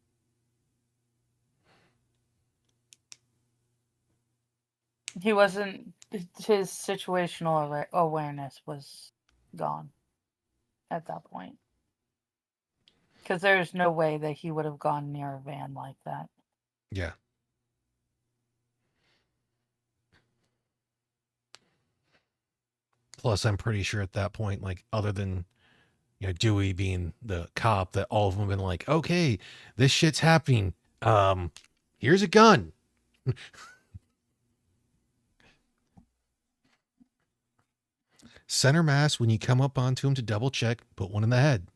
He wasn't. His situational awareness was gone at that point. Because there's no way that he would have gone near a van like that.
Yeah. Plus, I'm pretty sure at that point, like, other than Dewey being the cop, that all of them have been like, "Okay, this shit's happening. Here's a gun." Center mass, when you come up onto him to double check, put one in the head.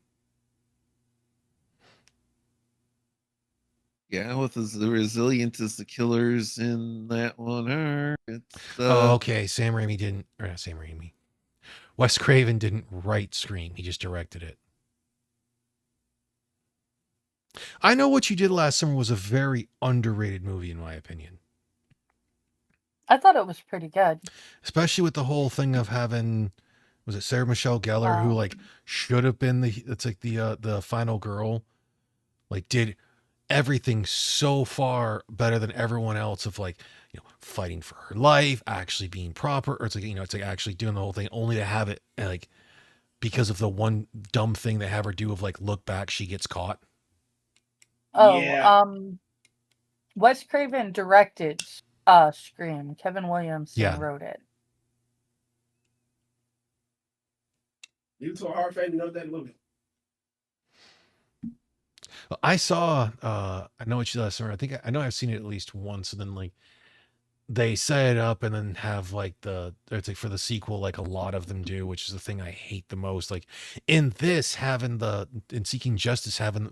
Yeah, with as resilient as the killers in that one are. It's
okay. Sam Raimi didn't, or not Sam Raimi. Wes Craven didn't write Scream. He just directed it. I Know What You Did Last Summer was a very underrated movie, in my opinion.
I thought it was pretty good.
Especially with the whole thing of having, was it Sarah Michelle Gellar, who like should have been the final girl, like did everything so far better than everyone else of like, fighting for her life, actually being proper, or it's like actually doing the whole thing, only to have it like because of the one dumb thing they have her do of like look back, she gets caught.
Oh,
Yeah.
Wes Craven directed Scream. Kevin Williamson wrote it.
You so hard fan to know that movie.
I saw I Know What You Did Last Summer. I know I've seen it at least once, and then like they set it up and then have like it's like for the sequel, like a lot of them do, which is the thing I hate the most. Like in this, having in Seeking Justice, having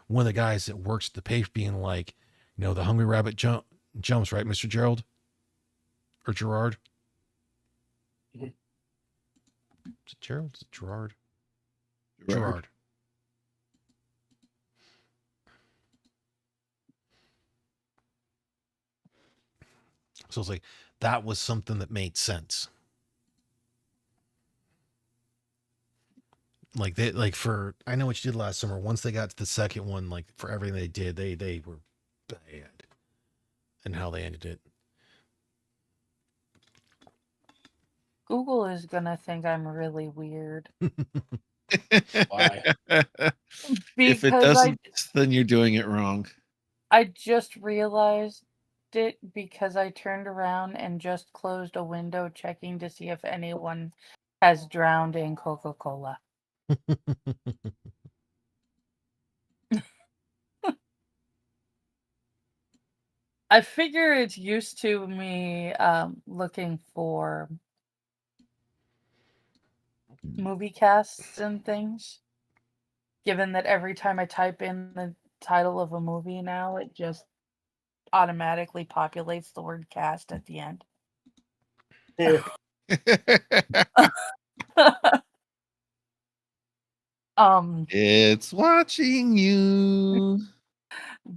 one of the guys that works at the paper being like, the hungry rabbit jumps, right, Mr. Gerald or Gerard?
Mm-hmm.
Is it Gerald? Is it Gerard?
Gerard.
So it's like that was something that made sense. Like they like for I Know What You Did Last Summer. Once they got to the second one, like for everything they did, they were bad, and how they ended it.
Google is gonna think I'm really weird.
Why?
If it doesn't, then you're doing it wrong.
I just realized it because I turned around and just closed a window checking to see if anyone has drowned in Coca-Cola. I figure it's used to me looking for movie casts and things. Given that every time I type in the title of a movie now, it just automatically populates the word cast at the end.
It's watching you.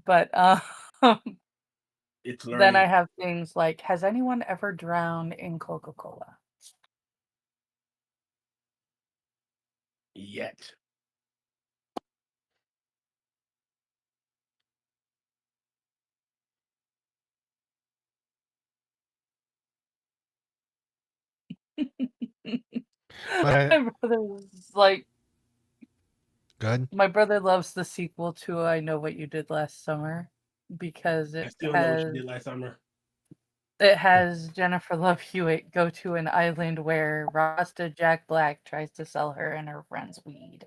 But
It's
Then
learning.
I have things like, has anyone ever drowned in Coca-Cola?
Yet.
But
My brother's like,
good.
my brother loves the sequel to I Know What You Did Last Summer because
I still know what you did last summer.
it has Jennifer Love Hewitt go to an island where Rasta Jack Black tries to sell her and her friends weed.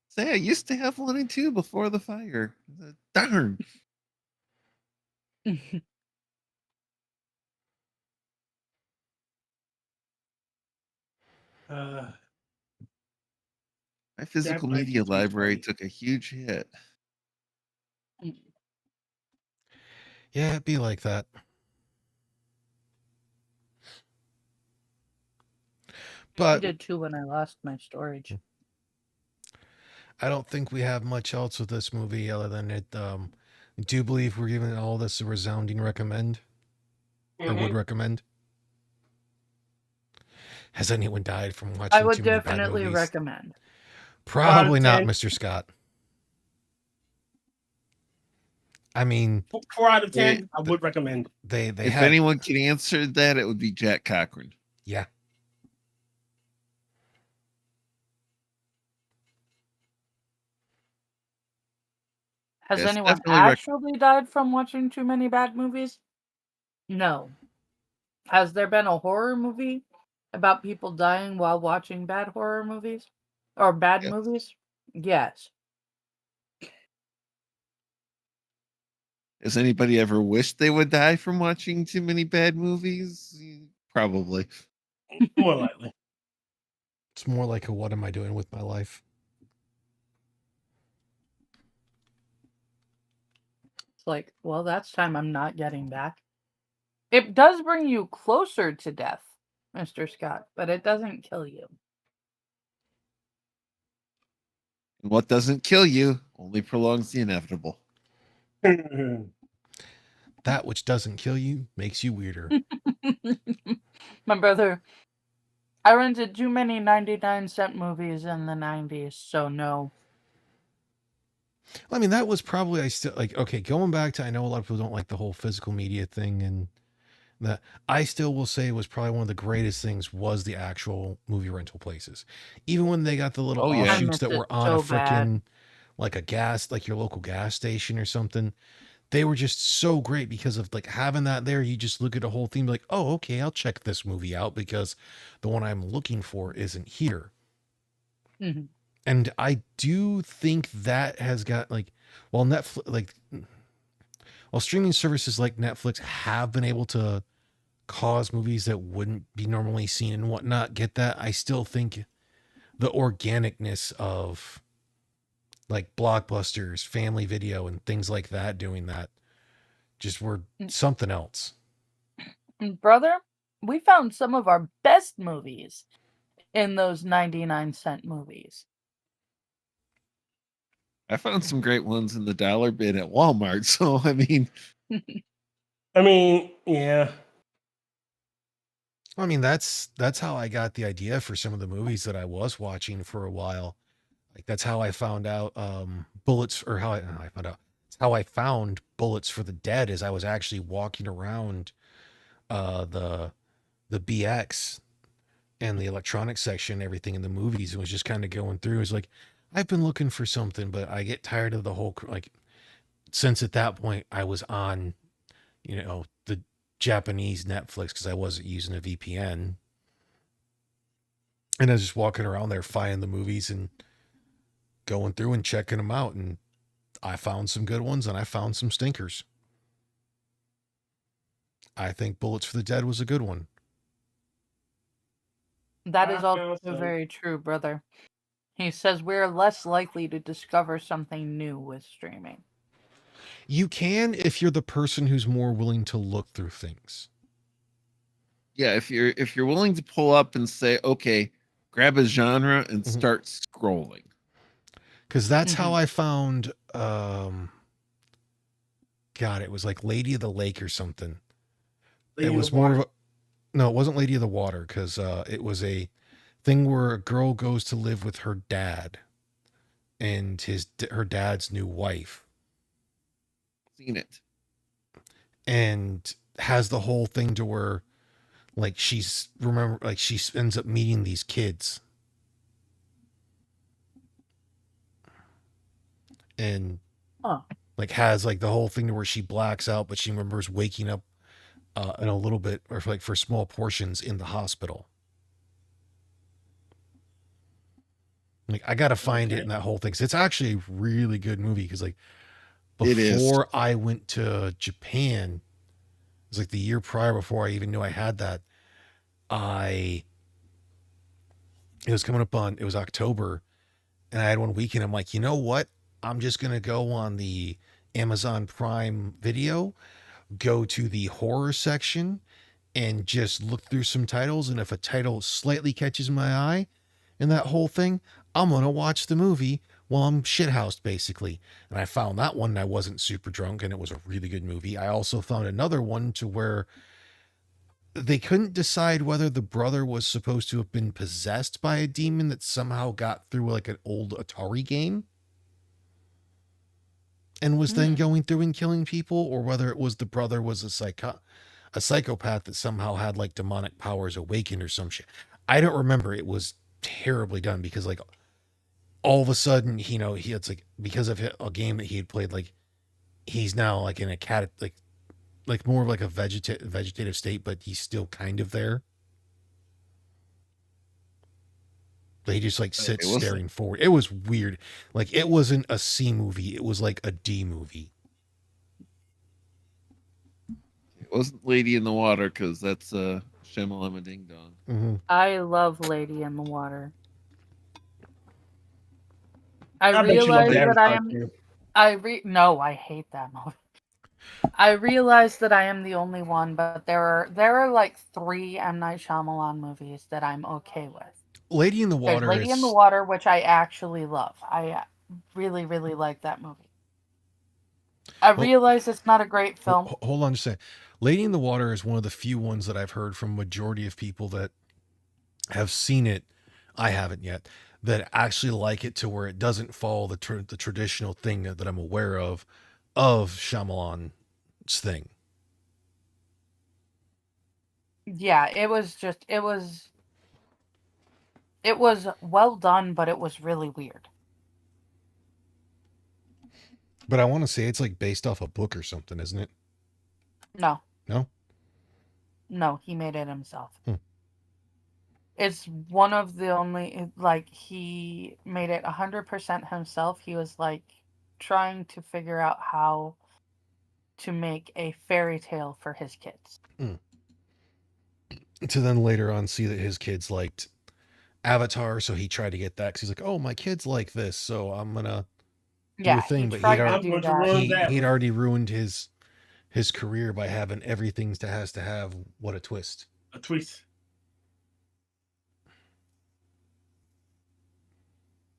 Say, I used to have one and two before the fire. Darn.
Uh,
My physical
Black
media
used to be
library
funny.
took a huge hit.
Yeah, it'd be like that.
I
But
did too when I lost my storage.
I don't think we have much else with this movie other than it. I do believe we're giving all this a resounding recommend or would recommend. Has anyone died from
I
watching
would
too many bad
definitely
movies?
recommend.
Probably not,
10.
Mr. Scott. I mean,
4 out of 10.
It-
I would recommend.
they
if
had
anyone can answer that, it would be Jack Cochran.
yeah.
Has
Yes,
anyone
definitely
actually died from watching too many bad movies? No. Has there been a horror movie about people dying while watching bad horror movies? Or bad
Yes.
movies? Yes.
Has anybody ever wished they would die from watching too many bad movies? Probably.
More likely.
It's more like a what am I doing with my life?
It's like, well, that's time I'm not getting back. It does bring you closer to death, Mr. Scott, but it doesn't kill you.
And what doesn't kill you only prolongs the inevitable.
That which doesn't kill you makes you weirder.
My brother, I rented too many 99-cent movies in the 90s, so no.
I mean, that was probably I still like. Okay, going back to I know a lot of people don't like the whole physical media thing, and that I still will say was probably one of the greatest things was the actual movie rental places. Even when they got the little
Oh, yeah.
I
offshoots
miss
that
it
were on a
so bad.
freaking like a gas, like your local gas station or something. They were just so great because of like having that there. You just look at a whole theme like, oh, okay, I'll check this movie out because the one I'm looking for isn't here.
Mhm.
And I do think that has got like, while Netflix, like, while streaming services like Netflix have been able to cause movies that wouldn't be normally seen and whatnot get that, I still think the organicness of like blockbusters, family video, and things like that doing that just were something else.
Brother, we found some of our best movies in those 99-cent movies.
I found some great ones in the dollar bin at Walmart. So, I mean,
I mean, yeah.
I mean, that's how I got the idea for some of the movies that I was watching for a while. Like that's how I found out Bullets, or how I found out. It's how I found Bullets for the Dead is I was actually walking around the BX and the electronics section, everything in the movies, and was just kind of going through. It was like I've been looking for something, but I get tired of the whole like. Since at that point I was on, the Japanese Netflix because I wasn't using a VPN, and I was just walking around there finding the movies and going through and checking them out, and I found some good ones and I found some stinkers. I think Bullets for the Dead was a good one.
That
I
is also
found some.
very true, brother. He says we're less likely to discover something new with streaming.
You can if you're the person who's more willing to look through things.
yeah, if you're willing to pull up and say, okay, grab a genre and
Mhm.
start scrolling.
because that's how
Mhm.
I found. God, it was like Lady of the Lake or something. It
Lady in the
was more of
Water.
a no, it wasn't Lady of the Water because it was a thing where a girl goes to live with her dad and her dad's new wife,
Seen it.
and has the whole thing to where like she ends up meeting these kids and
Oh.
like has like the whole thing to where she blacks out, but she remembers waking up in a little bit or like for small portions in the hospital. Like I gotta find it
Okay.
in that whole thing. 'Cause it's actually a really good movie. Because like
It is.
before I went to Japan, it was like the year prior before I even knew I had that. I it was coming up on it was October, and I had one weekend. I'm like, you know what? I'm just gonna go on the Amazon Prime Video, go to the horror section, and just look through some titles. And if a title slightly catches my eye in that whole thing, I'm gonna watch the movie while I'm shithoused, basically. And I found that one, and I wasn't super drunk, and it was a really good movie. I also found another one to where they couldn't decide whether the brother was supposed to have been possessed by a demon that somehow got through like an old Atari game and was then
Mm.
going through and killing people, or whether it was the brother was a psychopath that somehow had like demonic powers awakened or some shit. I don't remember. It was terribly done because like all of a sudden, he it's like because of a game that he had played, like he's now like in a cat like more of like a vegetative state, but he's still kind of there. He just like
It
sits
was.
staring forward. It was weird. Like it wasn't a C movie. It was like a D movie.
It wasn't Lady in the Water because that's Shamalama Ding Dong.
Mm-hmm.
I love Lady in the Water. I
I bet you love
realize
Like,
that I
Avatar
am.
too.
No, I hate that movie. I realize that I am the only one, but there are like 3 M. Night Shyamalan movies that I'm okay with.
Lady in the
There's
Water
Lady in the
is
Water, which I actually love. I really, really like that movie. I
oh,
realize it's not a great film.
hold on just a second. Lady in the Water is one of the few ones that I've heard from majority of people that have seen it. I haven't yet. That actually like it to where it doesn't follow the traditional thing that I'm aware of Shyamalan's thing.
Yeah, it was well done, but it was really weird.
But I want to say it's like based off a book or something, isn't it?
No,
No.
no, he made it himself.
Hmm.
It's one of the only like he made it 100% himself. He was like trying to figure out how to make a fairy tale for his kids.
Hmm. To then later on see that his kids liked Avatar, so he tried to get that because he's like, "Oh, my kids like this, so I'm gonna do a
Yeah, he
thing." But he'd
tried to
already
I'm
do
going to
that.
ruin that
he'd
one.
already ruined his career by having everything to has to have what a twist.
A twist.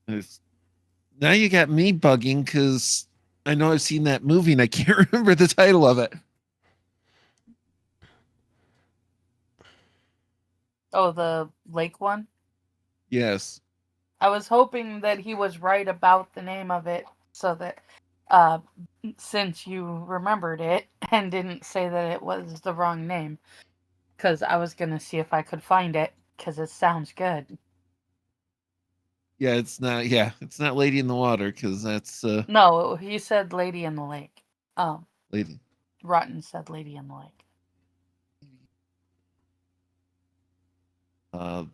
it's- now you got me bugging because I know I've seen that movie and I can't remember the title of it.
Oh, the lake one?
Yes.
I was hoping that he was right about the name of it so that uh since you remembered it and didn't say that it was the wrong name cuz I was going to see if I could find it cuz it sounds good.
Yeah, it's not. Yeah, it's not Lady in the Water because that's
No, he said Lady in the Lake. Um
Lady.
Rotn said Lady in the Lake.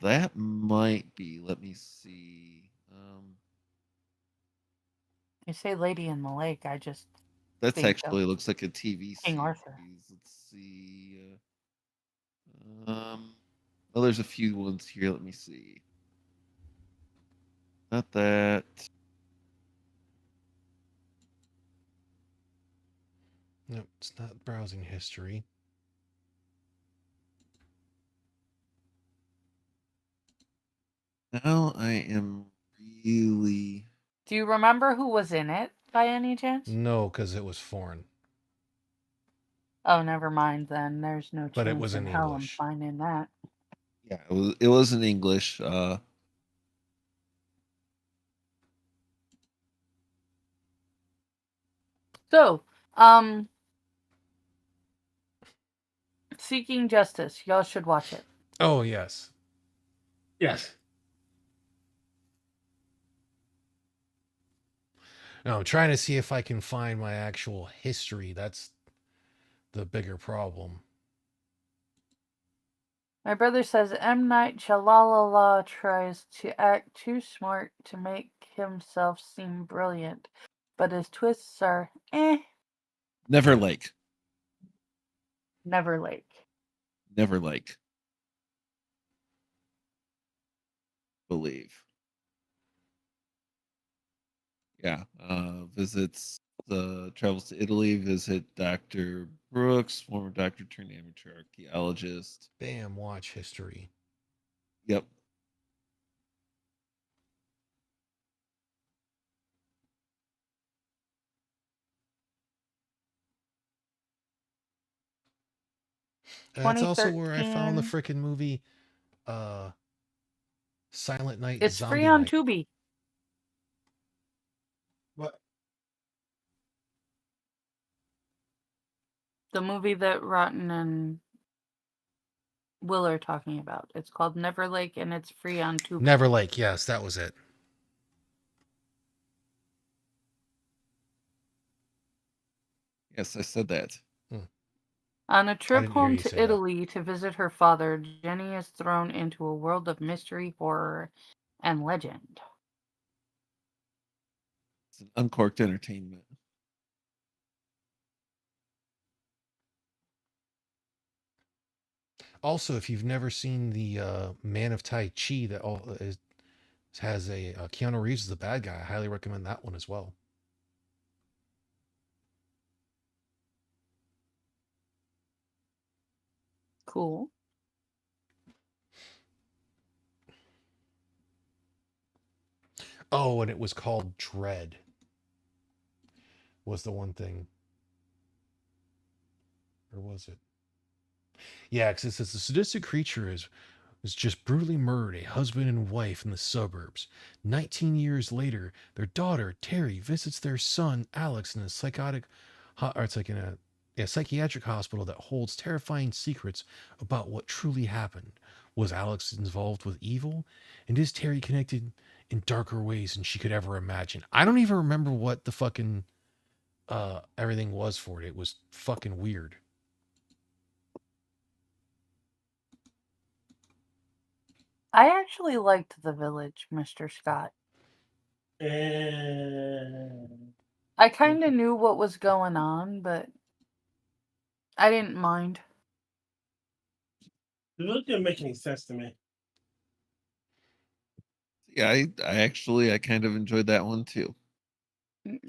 That might be. Let me see.
You say Lady in the Lake, I just
That's
think of
actually looks like a TV
King
series.
Arthur.
Let's see. Well, there's a few ones here. Let me see. Not that.
No, it's not browsing history.
Now I am really
Do you remember who was in it by any chance?
No, because it was foreign,
Oh, never mind then. There's no
but it
chance
was
in
in
hell I'm
English.
finding that.
Yeah, it was in English.
So, Seeking Justice. Y'all should watch it.
Oh yes.
Yes.
No, I'm trying to see if I can find my actual history. That's the bigger problem.
My brother says M. Night Shyamalan tries to act too smart to make himself seem brilliant, but his twists are
Never Lake.
Never Lake.
Never Lake. Believe. Yeah. Visits travels to Italy, visit Dr. Brooks, former doctor turned amateur archaeologist.
Bam, watch history.
Yep.
That's also where I found the
2013.
freaking movie uh Silent Night,
It's free
Zombie
on
Night.
Tubi.
What?
The movie that Rotn and Will are talking about. It's called Never Lake and it's free on Tubi.
Never Lake, yes, that was it.
Yes, I said that.
On a trip
didn't hear
home
you say
to
that.
Italy to visit her father, Jenny is thrown into a world of mystery, horror, and legend.
It's an uncorked entertainment.
Also, if you've never seen the Man of Tai Chi that has a Keanu Reeves as the bad guy, I highly recommend that one as well.
Cool.
Oh, and it was called Dread. Was the one thing. Or was it? Yeah, because it says the sadistic creature was just brutally murdered a husband and wife in the suburbs. 19 years later, their daughter, Terry, visits their son, Alex, in a psychiatric hospital that holds terrifying secrets about what truly happened. Was Alex involved with evil? And is Terry connected in darker ways than she could ever imagine? I don't even remember what the fucking everything was for it. It was fucking weird.
I actually liked The Village, Mr. Scott.
And
I kind of knew what was going on, but I didn't mind.
it really didn't make any sense to me.
Yeah, I kind of enjoyed that one too.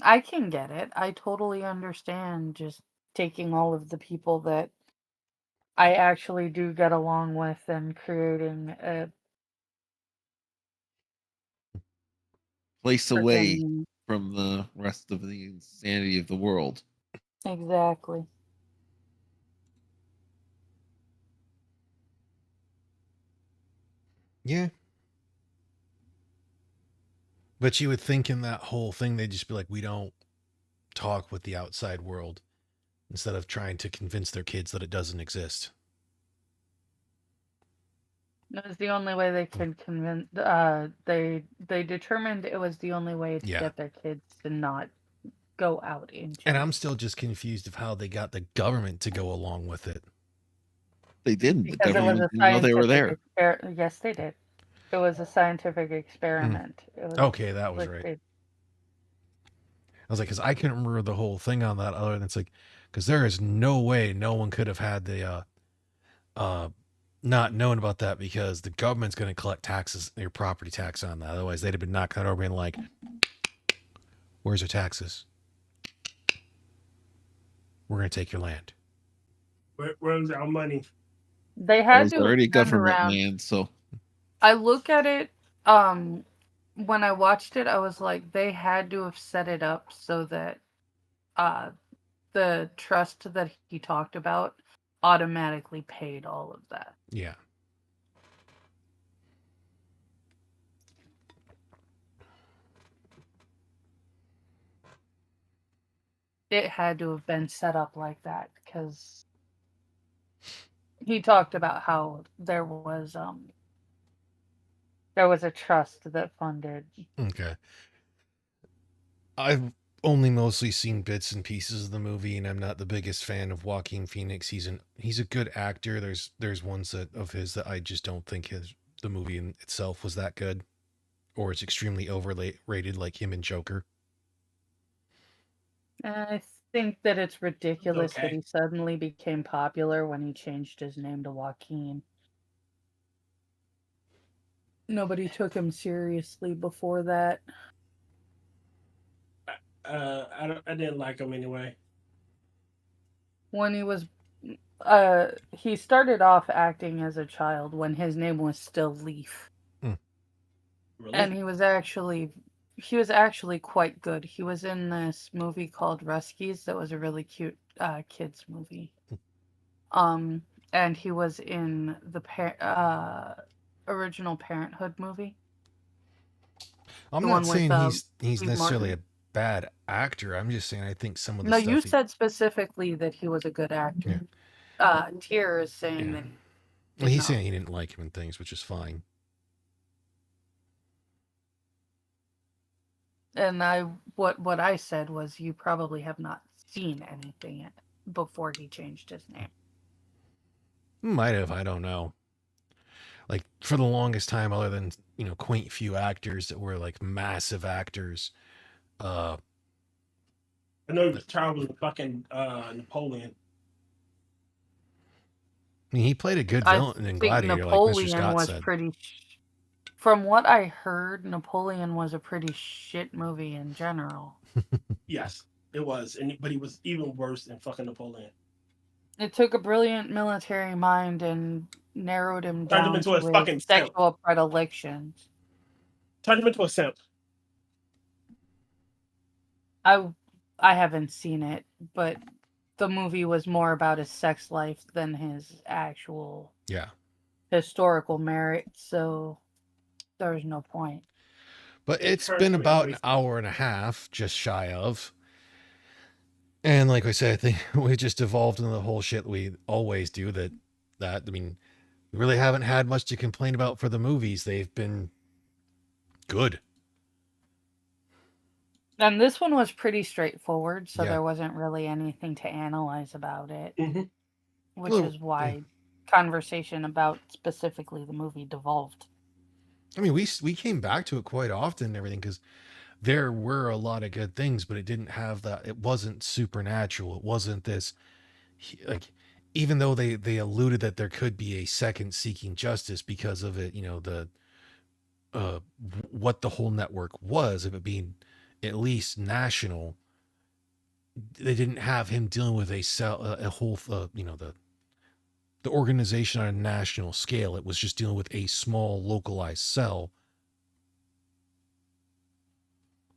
I can get it. I totally understand just taking all of the people that I actually do get along with and creating a
Place away
freaking.
from the rest of the insanity of the world.
Exactly.
Yeah. But you would think in that whole thing, they'd just be like, we don't talk with the outside world instead of trying to convince their kids that it doesn't exist.
It was the only way they could convince. They determined it was the only way to
Yeah.
get their kids to not go out into.
And I'm still just confused of how they got the government to go along with it.
They didn't. The
Because it was
government
a
didn't know they were there.
Yes, they did. It was a scientific experiment. It was
Okay, that was
like
right.
they-
I was like, because I couldn't remember the whole thing on that other than it's like, because there is no way no one could have had the not known about that because the government's going to collect taxes, your property tax on that. Otherwise, they'd have been knocking that over and like, where's your taxes? We're going to take your land.
Where's our money?
They
It
had
was
to
already
extend
government
around.
land, so
I look at it when I watched it, I was like, they had to have set it up so that uh, the trust that he talked about automatically paid all of that.
Yeah.
It had to have been set up like that because he talked about how there was a trust that funded.
Okay. I've only mostly seen bits and pieces of the movie, and I'm not the biggest fan of Joaquin Phoenix. He's a good actor. There's ones that of his that I just don't think the movie in itself was that good, or it's extremely overrated, like him and Joker.
I think that it's ridiculous that
Okay.
he suddenly became popular when he changed his name to Joaquin. Nobody took him seriously before that.
I didn't like him anyway.
When he started off acting as a child when his name was still Leaf.
Really?
And he was actually quite good. He was in this movie called Ruskies that was a really cute kids movie. And he was in the original Parenthood movie.
I'm
The
not
one with
saying he's
Steve
necessarily
Martin.
a bad actor. I'm just saying I think some of the
No,
stuff
you said specifically that he was a good actor. Tier is saying
Yeah.
that he
well,
did
he's
not.
saying he didn't like him and things, which is fine.
And what I said was you probably have not seen anything before he changed his name.
Might have, I don't know. Like for the longest time, other than quaint few actors that were like massive actors.
I know he was Charles fucking Napoleon.
I mean, he played a good
I
villain in
think
Gladiator, like Mr.
Napoleon
Scott
was
said.
pretty. From what I heard, Napoleon was a pretty shit movie in general.
Yes, it was, but he was even worse than fucking Napoleon.
It took a brilliant military mind and narrowed him
Turned him
down
into a
to his
fucking simp.
sexual predilections.
Turned him into a simp.
I haven't seen it, but the movie was more about his sex life than his actual historical merit, so there's no point.
But it's
turned
been
him
about an
away from
hour and a half, just shy of. And like I said, I think we just evolved into the whole shit we always do. That I mean, we really haven't had much to complain about for the movies. They've been good.
And this one was pretty straightforward, so
Yeah.
there wasn't really anything to analyze about it, which
Well,
is why conversation about specifically the movie devolved.
I mean, we came back to it quite often and everything because there were a lot of good things, but it didn't have that. It wasn't supernatural. It wasn't this like. Even though they alluded that there could be a second Seeking Justice because of it, the what the whole network was, of it being at least national. They didn't have him dealing with a whole the organization on a national scale. It was just dealing with a small localized cell.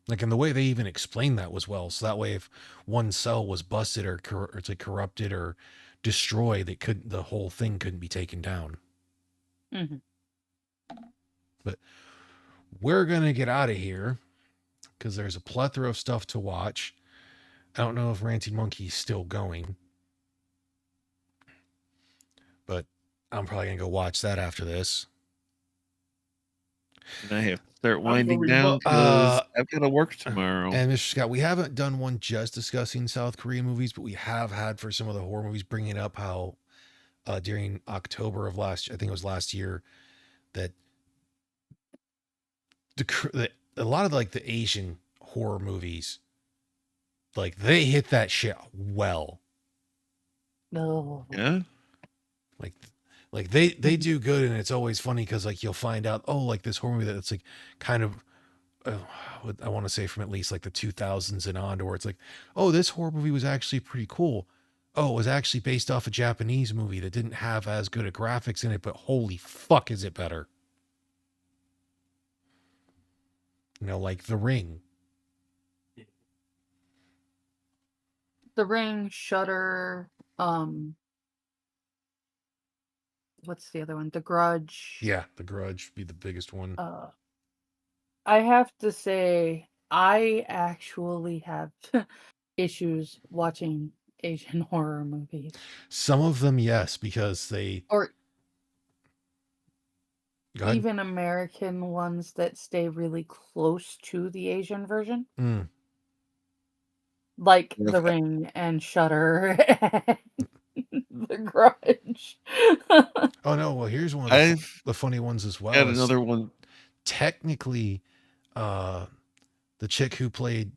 Like, and the way they even explained that was well. So that way, if one cell was busted or it's like corrupted or destroyed, the whole thing couldn't be taken down.
Mm-hmm.
But we're gonna get out of here because there's a plethora of stuff to watch. I don't know if Ranting Monkey is still going, but I'm probably gonna go watch that after this.
And I have to start winding down because I've got to work tomorrow.
And Mr. Scott, we haven't done one just discussing South Korean movies, but we have had for some of the horror movies bringing up how during October of I think it was last year, that a lot of like the Asian horror movies, like they hit that shit well.
No.
Yeah.
Like they do good, and it's always funny because like you'll find out, oh, like this horror movie that's like kind of I want to say from at least like the 2000s and on, where it's like, oh, this horror movie was actually pretty cool. Oh, it was actually based off a Japanese movie that didn't have as good of graphics in it, but holy fuck, is it better? like The Ring.
The Ring, Shutter, what's the other one? The Grudge.
Yeah, The Grudge would be the biggest one.
I have to say, I actually have issues watching Asian horror movies.
Some of them, yes, because they.
Or
Go ahead.
even American ones that stay really close to the Asian version.
Mm.
Like
What
The
if-
Ring and Shutter and The Grudge.
Oh no! Well, here's one of
I've
the funny ones as well.
had
is
another one.
Technically, the chick who played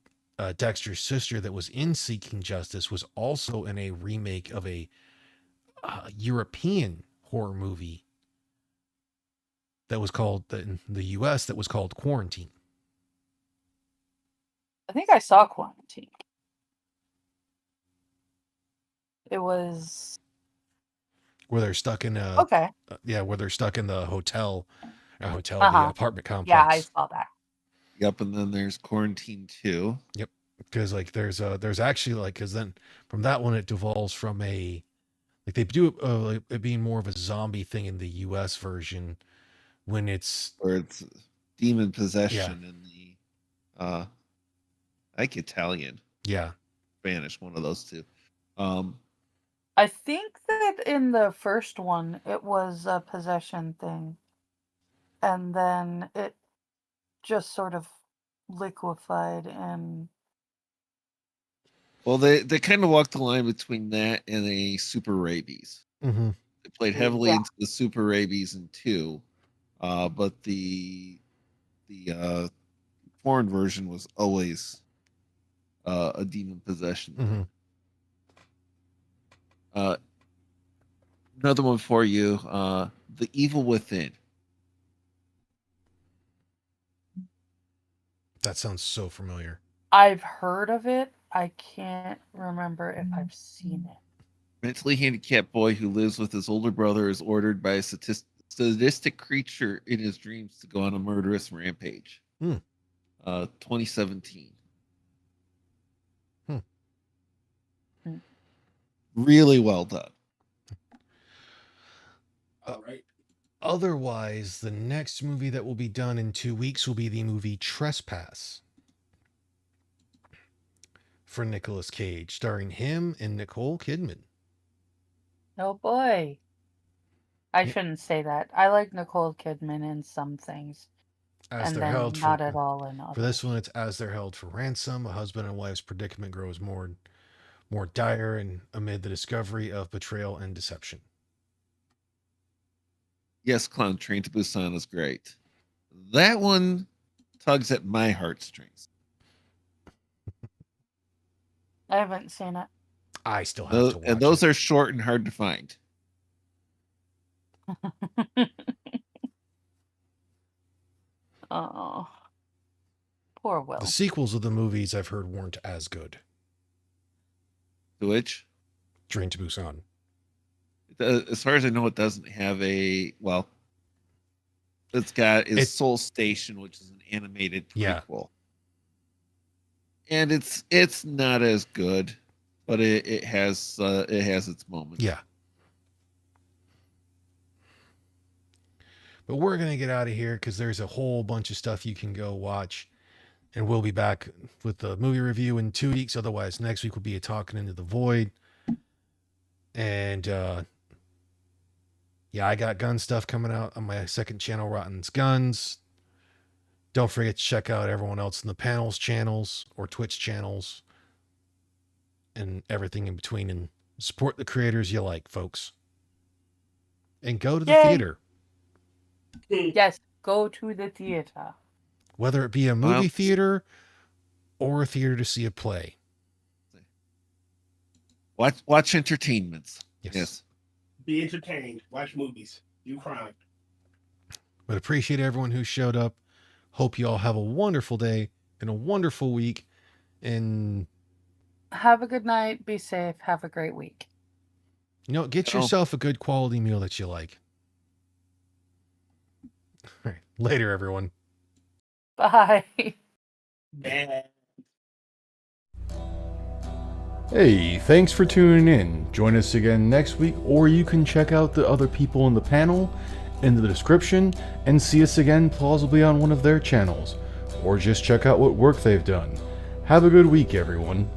Dexter's sister that was in Seeking Justice was also in a remake of a European horror movie that was called in the U.S. that was called Quarantine.
I think I saw Quarantine. It was
Where they're stuck in
okay.
where they're stuck in the the
Uh-huh.
apartment complex.
Yeah, I saw that.
Yep, and then there's Quarantine 2.
Yep, because like there's actually like because then from that one it devolves from a like they do like it being more of a zombie thing in the U.S. version when it's
Where it's demon possession in the like Italian,
yeah
Spanish, one of those two.
I think that in the first one it was a possession thing. And then it just sort of liquefied and
Well, they kind of walked the line between that and a super rabies.
mm-hmm.
They played heavily
Yeah.
into the super rabies in 2, but the foreign version was always a demon possession.
Mm-hmm.
Another one for you, The Evil Within.
That sounds so familiar.
I've heard of it. I can't remember if I've seen it.
Mentally handicapped boy who lives with his older brother is ordered by a sadistic creature in his dreams to go on a murderous rampage. 2017. Really well done.
All right.
Otherwise, the next movie that will be done in 2 weeks will be the movie Trespass for Nicolas Cage, starring him and Nicole Kidman.
Oh boy. I
Yeah.
shouldn't say that. I like Nicole Kidman in some things.
As
And
they're
then
held
not
for,
at all in
for this
others.
one, it's as they're held for ransom. A husband and wife's predicament grows more dire, and amid the discovery of betrayal and deception.
Yes, Clown Train to Busan is great. That one tugs at my heartstrings.
I haven't seen it.
I still have to watch
And those
it.
are short and hard to find.
Oh. Poor Will.
The sequels of the movies I've heard weren't as good.
To which,
Train to Busan.
as far as I know, it doesn't have a it's got Soul Station, which is an animated prequel.
Yeah.
And it's not as good, but it has its moments.
Yeah. But we're going to get out of here because there's a whole bunch of stuff you can go watch. And we'll be back with the movie review in 2 weeks. Otherwise, next week will be a Talking Into the Void. And I got gun stuff coming out on my second channel, Rotn's Guns. Don't forget to check out everyone else in the panel's channels or Twitch channels and everything in between, and support the creators you like, folks. And go to the theater.
Yes, go to the theater.
Whether it be a movie theater or a theater to see a play.
Watch entertainments. Yes.
Be entertained. Watch movies. Do crime.
But appreciate everyone who showed up. Hope you all have a wonderful day and a wonderful week. And
have a good night. Be safe. Have a great week.
Get yourself a good quality meal that you like. All right. Later, everyone.
Bye.
Bad.
Hey, thanks for tuning in. Join us again next week, or you can check out the other people in the panel in the description and see us again plausibly on one of their channels, or just check out what work they've done. Have a good week, everyone.